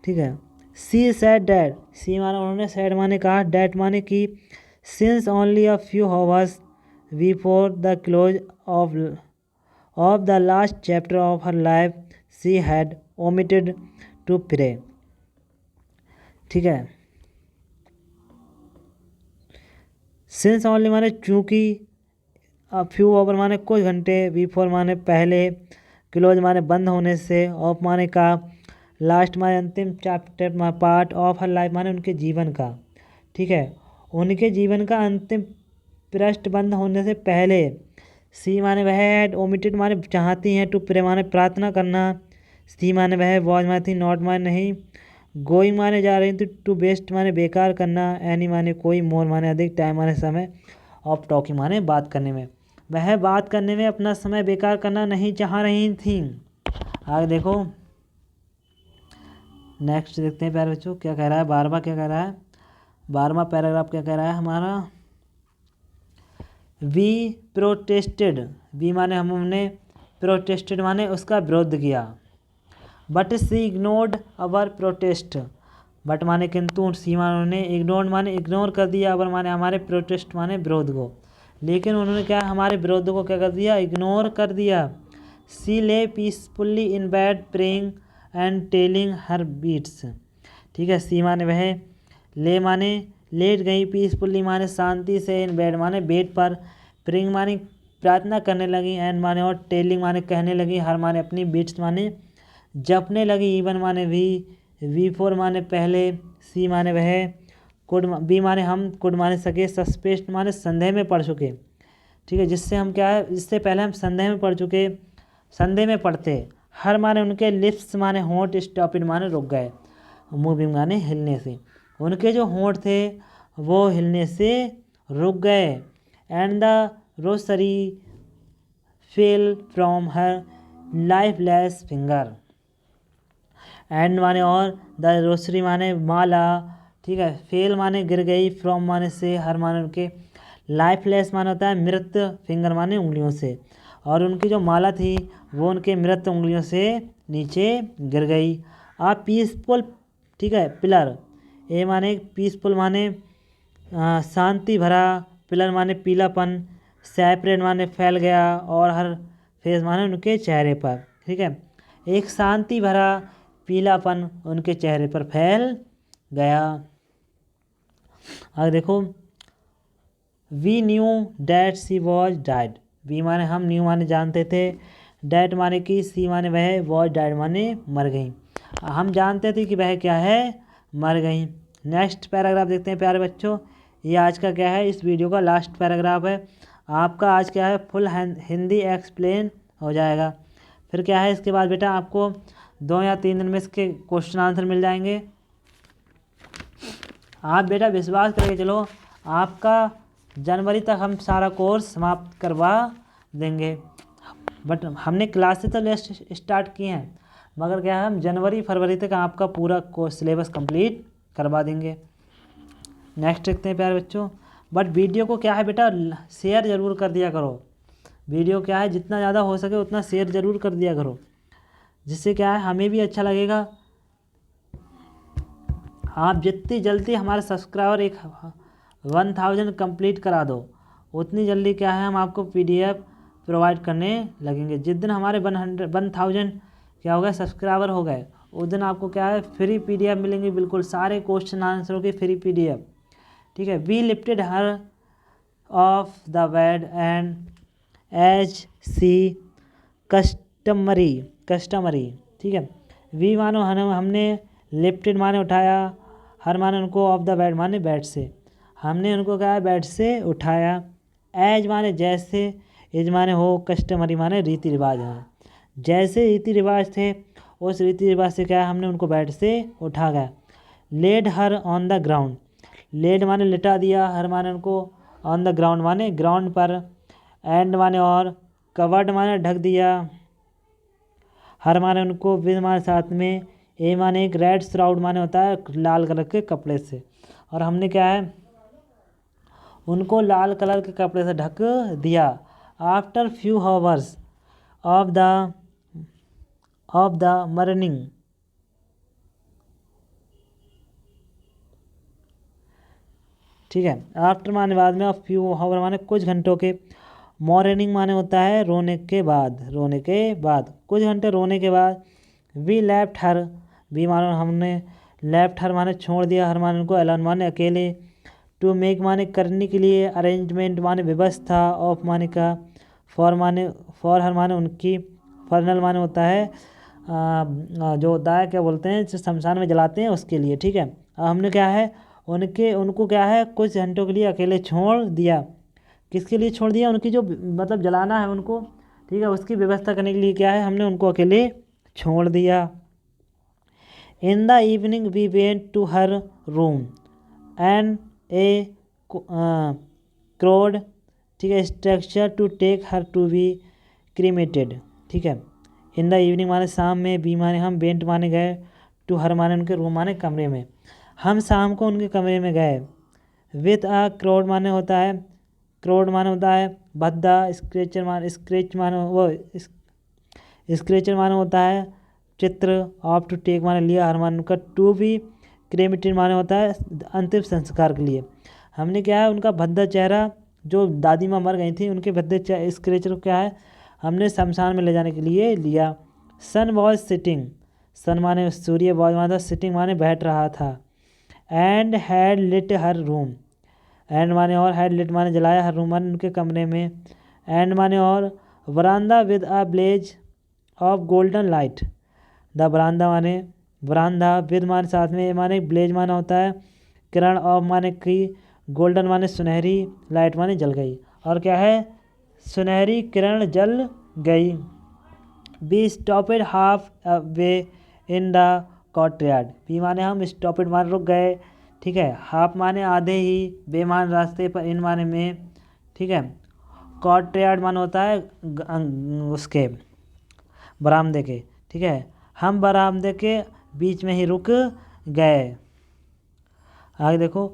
ठीक है, सी सैड डैट, सी माने उन्होंने, सैड माने कहा, डैट माने कि since only a few hours before the close of the last chapter of her life she had omitted to pray. ठीक है, सिंस ओनली माने चूँकि, फ्यू आवर माने कुछ घंटे, बिफोर माने पहले, क्लोज माने बंद होने से, ऑफ माने का, लास्ट माने अंतिम, chapter part of her life माने उनके जीवन का। ठीक है, उनके जीवन का अंतिम पृष्ठ बंद होने से पहले, सी माने वह, हैड ओमिटेड माने चाहती हैं, टू प्रे माने प्रार्थना करना, सी माने वह, वॉज माने थी, नॉट माने नहीं, गोइंग माने जा रही थी, टू वेस्ट माने बेकार करना, एनी माने कोई, मोर माने अधिक, टाइम माने समय, ऑफ टॉकिंग माने बात करने में, वह बात करने में अपना समय बेकार करना नहीं चाह रही थी। आगे देखो, नेक्स्ट देखते हैं प्यारे बच्चों क्या कह रहा है, 12वां क्या कह रहा है, 12वां पैराग्राफ क्या कह रहा है हमारा, वी प्रोटेस्टेड, वी माने हमने, प्रोटेस्टेड माने उसका विरोध किया, but she ignored our protest, but माने किंतु, सी माने उन्होंने, इग्नोर्ड माने इग्नोर कर दिया, अवर माने हमारे, प्रोटेस्ट माने विरोध को, लेकिन उन्होंने क्या हमारे विरोध को क्या कर दिया, इग्नोर कर दिया। She lay peacefully in bed praying and telling her beads. ठीक है, सी माने वह, ले माने लेट गई, पीसफुल्ली माने शांति से, इन बेड माने बेड पर, प्रेइंग माने प्रार्थना करने लगी, एंड माने और, टेलिंग माने कहने लगी, हर माने अपनी, बीट्स माने जपने लगी, इवन माने वी फोर माने पहले, सी माने वह, कुड, बी माने हम, कुड माने सके, सस्पेक्ट माने संदेह में पड़ चुके। ठीक है, जिससे हम क्या है, इससे पहले हम संदेह में पड़ चुके, संदेह में पड़ते, हर माने उनके, लिप्स माने होंठ, स्टॉपिड माने रुक गए, मूविंग माने हिलने से, उनके जो होंठ थे वो हिलने से रुक गए, and the Rossari fell from her lifeless finger, and माने और, द रोसरी माने माला, ठीक है, फेल माने गिर गई, फ्रॉम माने से, हर माने उनके, लाइफलेस माने होता है मृत, फिंगर माने उंगलियों से, और उनकी जो माला थी वो उनके मृत उंगलियों से नीचे गिर गई। आ पीसफुल, ठीक है, पिलर, ए माने पीसफुल माने शांति भरा, पिलर माने पीलापन, सेपरेट माने फैल गया, और हर फेस माने उनके चेहरे पर। ठीक है, एक शांति भरा पीलापन उनके चेहरे पर फैल गया। आगे देखो, we knew that she was died, we माने हम, न्यू माने जानते थे, डैट माने कि, सी माने वह, वॉज डाइड माने मर गई, हम जानते थे कि वह क्या है, मर गई। नेक्स्ट पैराग्राफ देखते हैं प्यारे बच्चों, ये आज का क्या है, इस वीडियो का लास्ट पैराग्राफ है, आपका आज क्या है, फुल हिंदी एक्सप्लेन हो जाएगा। फिर क्या है, इसके बाद बेटा आपको 2 या 3 दिन में इसके क्वेश्चन आंसर मिल जाएंगे। आप बेटा विश्वास करके चलो, आपका जनवरी तक हम सारा कोर्स समाप्त करवा देंगे, बट हमने क्लासेस तो स्टार्ट किए हैं, मगर क्या है, हम जनवरी फरवरी तक आपका पूरा कोर्स सिलेबस कंप्लीट करवा देंगे। नेक्स्ट देखते हैं प्यारे बच्चों, बट वीडियो को क्या है बेटा, शेयर ज़रूर कर दिया करो, वीडियो क्या है जितना ज़्यादा हो सके उतना शेयर ज़रूर कर दिया करो, जिससे क्या है हमें भी अच्छा लगेगा। आप जितनी जल्दी हमारे सब्सक्राइबर 1000 कंप्लीट करा दो, उतनी जल्दी क्या है हम आपको PDF प्रोवाइड करने लगेंगे। जिस दिन हमारे 1000 क्या हो गए, सब्सक्राइबर हो गए, उस दिन आपको क्या है फ्री PDF मिलेंगे, बिल्कुल सारे क्वेश्चन आंसरों की फ्री PDF। ठीक है। We lifted her off the bed and as she customary. ठीक है। वी मानो हमने, लिफ्टेड माने उठाया, हर माने उनको, ऑफ द बेड माने बेड से, हमने उनको क्या है बेड से उठाया, एज माने जैसे, एज माने हो, कस्टमरी माने रीति रिवाज हैं, जैसे रीति रिवाज थे उस रीति रिवाज से क्या है हमने उनको बेड से उठा गया। Laid her on the ground, laid माने लिटा दिया, हर माने उनको, ऑन द ग्राउंड माने ग्राउंड पर, एंड माने और, कवर्ड माने ढक दिया, हर माने उनको, विद माने साथ में, ए माने एक, रेड श्राउड माने होता है लाल कलर के कपड़े से, और हमने क्या है उनको लाल कलर के कपड़े से ढक दिया। After few hours of the morning, ठीक है। आफ्टर माने बाद में, और फ्यू हावर माने कुछ घंटों के, मॉर्निंग माने होता है रोने के बाद, कुछ घंटे रोने के बाद। वी लेफ्ट हर, वी मानो हमने, लेफ्ट हर माने छोड़ दिया, हर माने उनको, एलन माने अकेले, टू मेक माने करने के लिए, अरेंजमेंट माने व्यवस्था, ऑफ माने का, फॉर हर माने उनकी, फर्नल माने होता है जो होता है क्या बोलते हैं जो शमशान में जलाते हैं उसके लिए। ठीक है। अब हमने क्या है उनको क्या है कुछ घंटों के लिए अकेले छोड़ दिया। किसके लिए छोड़ दिया? उनकी जो मतलब जलाना है उनको, ठीक है, उसकी व्यवस्था करने के लिए क्या है हमने उनको अकेले छोड़ दिया। In the evening we went to her room and a crowd, ठीक है, stretcher to take her to be cremated. ठीक है। इन द इवनिंग माने शाम में, बी माने हम, वेंट माने गए, टू हर माने उनके, रूम माने कमरे में, हम शाम को उनके कमरे में गए। विथ अ क्रोड माने होता है, क्रोड माने होता है भद्दा, स्क्रेचर माने होता है चित्र, ऑफ टू टेक माने लिया, हर माने उनका, टू बी क्रेमेटेड माने होता है अंतिम संस्कार के लिए। हमने क्या है उनका भद्दा चेहरा, जो दादी माँ मर गई थी उनके भद्दे स्क्रेचर को क्या है हमने शमशान में ले जाने के लिए लिया। सन वॉज सिटिंग, सन माने सूर्य, वॉज माने सिटिंग माने बैठ रहा था। And had lit her room, and माने और, हैड लिट माने जलाया, हर रूम माने उनके कमरे में, एंड माने और, verandah with a blaze of golden light, the बरामदा माने बरामदा, विद माने साथ में, माने ब्लेज माने होता है किरण, ऑफ माने की, गोल्डन माने सुनहरी, लाइट माने जल गई, और क्या है सुनहरी किरण जल गई। We stopped halfway in the courtyard, we माने हम, स्टॉपेड माने रुक गए, ठीक है, हाफ माने आधे ही, बे माने रास्ते पर, इन माने में, ठीक है, कॉर्टयार्ड माने होता है उसके बरामदे के, ठीक है, हम बरामदे के बीच में ही रुक गए। आगे देखो,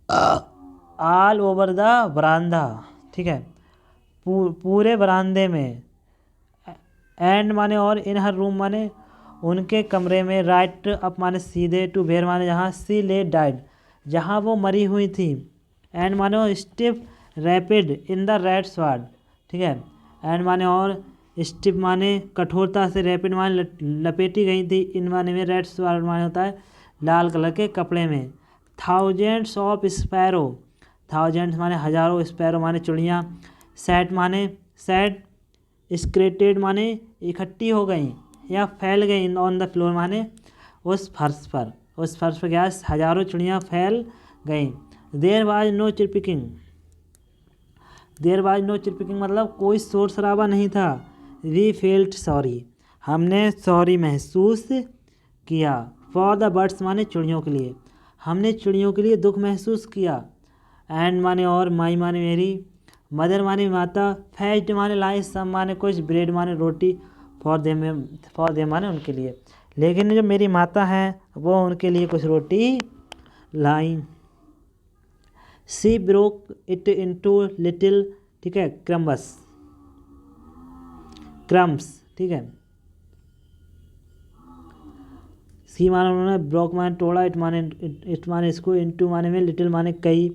ऑल ओवर द बरामदा, ठीक है, पूरे बरामदे में, एंड माने और, इन हर रूम माने उनके कमरे में, राइट अप माने सीधे, टू वेयर माने जहाँ, सी ले डाइड जहाँ वो मरी हुई थी, एंड माने stiff wrapped in the red sward, ठीक है, एंड माने और, स्टिफ माने कठोरता से, रैपिड माने लपेटी गई थी, इन माने में, रेड स्वाड माने होता है लाल कलर के कपड़े में। थाउजेंड्स ऑफ स्पैरो, थाउजेंड्स माने हजारों, स्पैरो माने चिड़ियाँ, सैट माने सैट, स्क्रेटेड माने इकट्ठी हो गई या फैल गई, इन ऑन द फ्लोर माने उस फर्श पर क्या हजारों चिड़ियाँ फैल गई। There was no chirping, there was no chirping मतलब कोई शोर शराबा नहीं था। वी फेल्ट सॉरी, हमने सॉरी महसूस किया। फॉर द बर्ड्स माने चिड़ियों के लिए, हमने चिड़ियों के लिए दुख महसूस किया। एंड माने और, माई माने मेरी, मदर माने माता, फेस्ट माने लाई, सब माने कुछ, ब्रेड माने रोटी, फॉर देम माने उनके लिए, लेकिन जो मेरी माता हैं वो उनके लिए कुछ रोटी लाई। सी ब्रोक इट इनटू लिटिल, ठीक है, क्रम्स, ठीक है, सी माने उन्होंने, ब्रोक माने तोड़ा, इट माने इसको, इनटू माने में, लिटिल माने कई,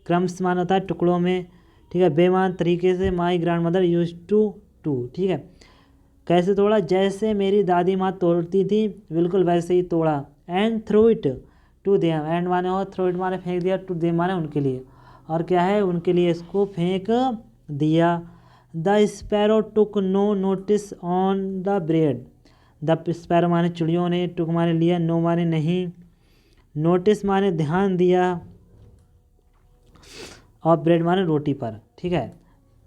क्रम्स माने होता है टुकड़ों में, ठीक है, बेमान तरीके से, my grand mother use to, ठीक है, कैसे तोड़ा? जैसे मेरी दादी माँ तोड़ती थी बिल्कुल वैसे ही तोड़ा। And threw it to them, and माने और थ्रू इट माने फेंक दिया, टू देम माने उनके लिए, और क्या है उनके लिए इसको फेंक दिया। The sparrow took no notice on the bread, the sparrow माने चिड़ियों ने, टुक माने लिया, नो माने नहीं, नोटिस माने ध्यान दिया, और ब्रेड माने रोटी पर। ठीक है,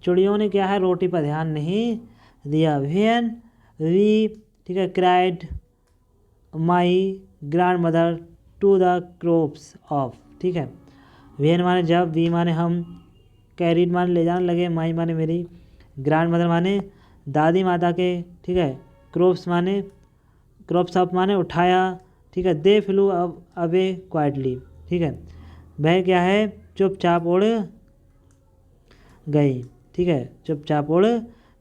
चिड़ियों ने क्या है रोटी पर ध्यान नहीं दिया। व्हेन वी, ठीक है, carried my grand mother to the corpse of, ठीक है, व्हेन माने जब, वी माने हम, कैरिड माने ले जाने लगे, माई माने मेरी, ग्रैंड मदर माने दादी माता के, ठीक है, क्रॉप्स माने क्रॉप्स ऑफ माने उठाया, ठीक है, दे फ्लू अवे क्वाइटली, ठीक है, वह क्या है चुपचाप उड़ गई, ठीक है, चुपचाप उड़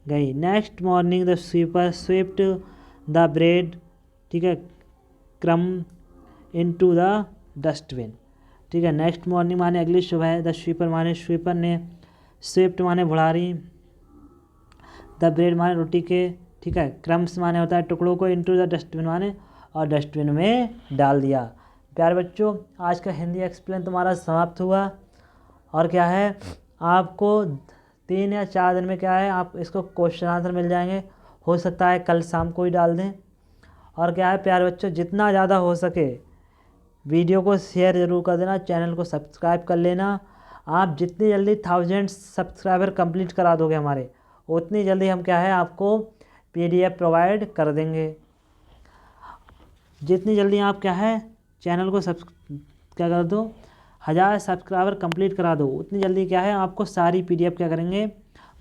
गई। Next morning the sweeper swept the bread, ठीक है, क्रम इनटू द डस्टबिन, ठीक है, नेक्स्ट मॉर्निंग माने अगली सुबह, द स्वीपर माने स्वीपर ने, स्वीप्ट माने भुड़ारी, द ब्रेड माने रोटी के, ठीक है, क्रम्स माने होता है टुकड़ों को, इनटू द डस्टबिन माने और डस्टबिन में डाल दिया। प्यारे बच्चों, आज का हिंदी एक्सप्लेन तुम्हारा समाप्त हुआ। और क्या है आपको 3 या 4 दिन में क्या है आप इसको क्वेश्चन आंसर मिल जाएंगे, हो सकता है कल शाम को ही डाल दें। और क्या है प्यारे बच्चों, जितना ज़्यादा हो सके वीडियो को शेयर ज़रूर कर देना, चैनल को सब्सक्राइब कर लेना। आप जितनी जल्दी 1000 सब्सक्राइबर कंप्लीट करा दोगे हमारे, उतनी जल्दी हम क्या है आपको PDF प्रोवाइड कर देंगे। जितनी जल्दी आप क्या है चैनल को क्या कर दो 1000 सब्सक्राइबर कंप्लीट करा दो, उतनी जल्दी क्या है आपको सारी PDF क्या करेंगे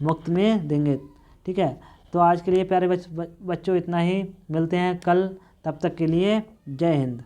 मुफ्त में देंगे। ठीक है, तो आज के लिए प्यारे बच्चों इतना ही, मिलते हैं कल, तब तक के लिए जय हिंद।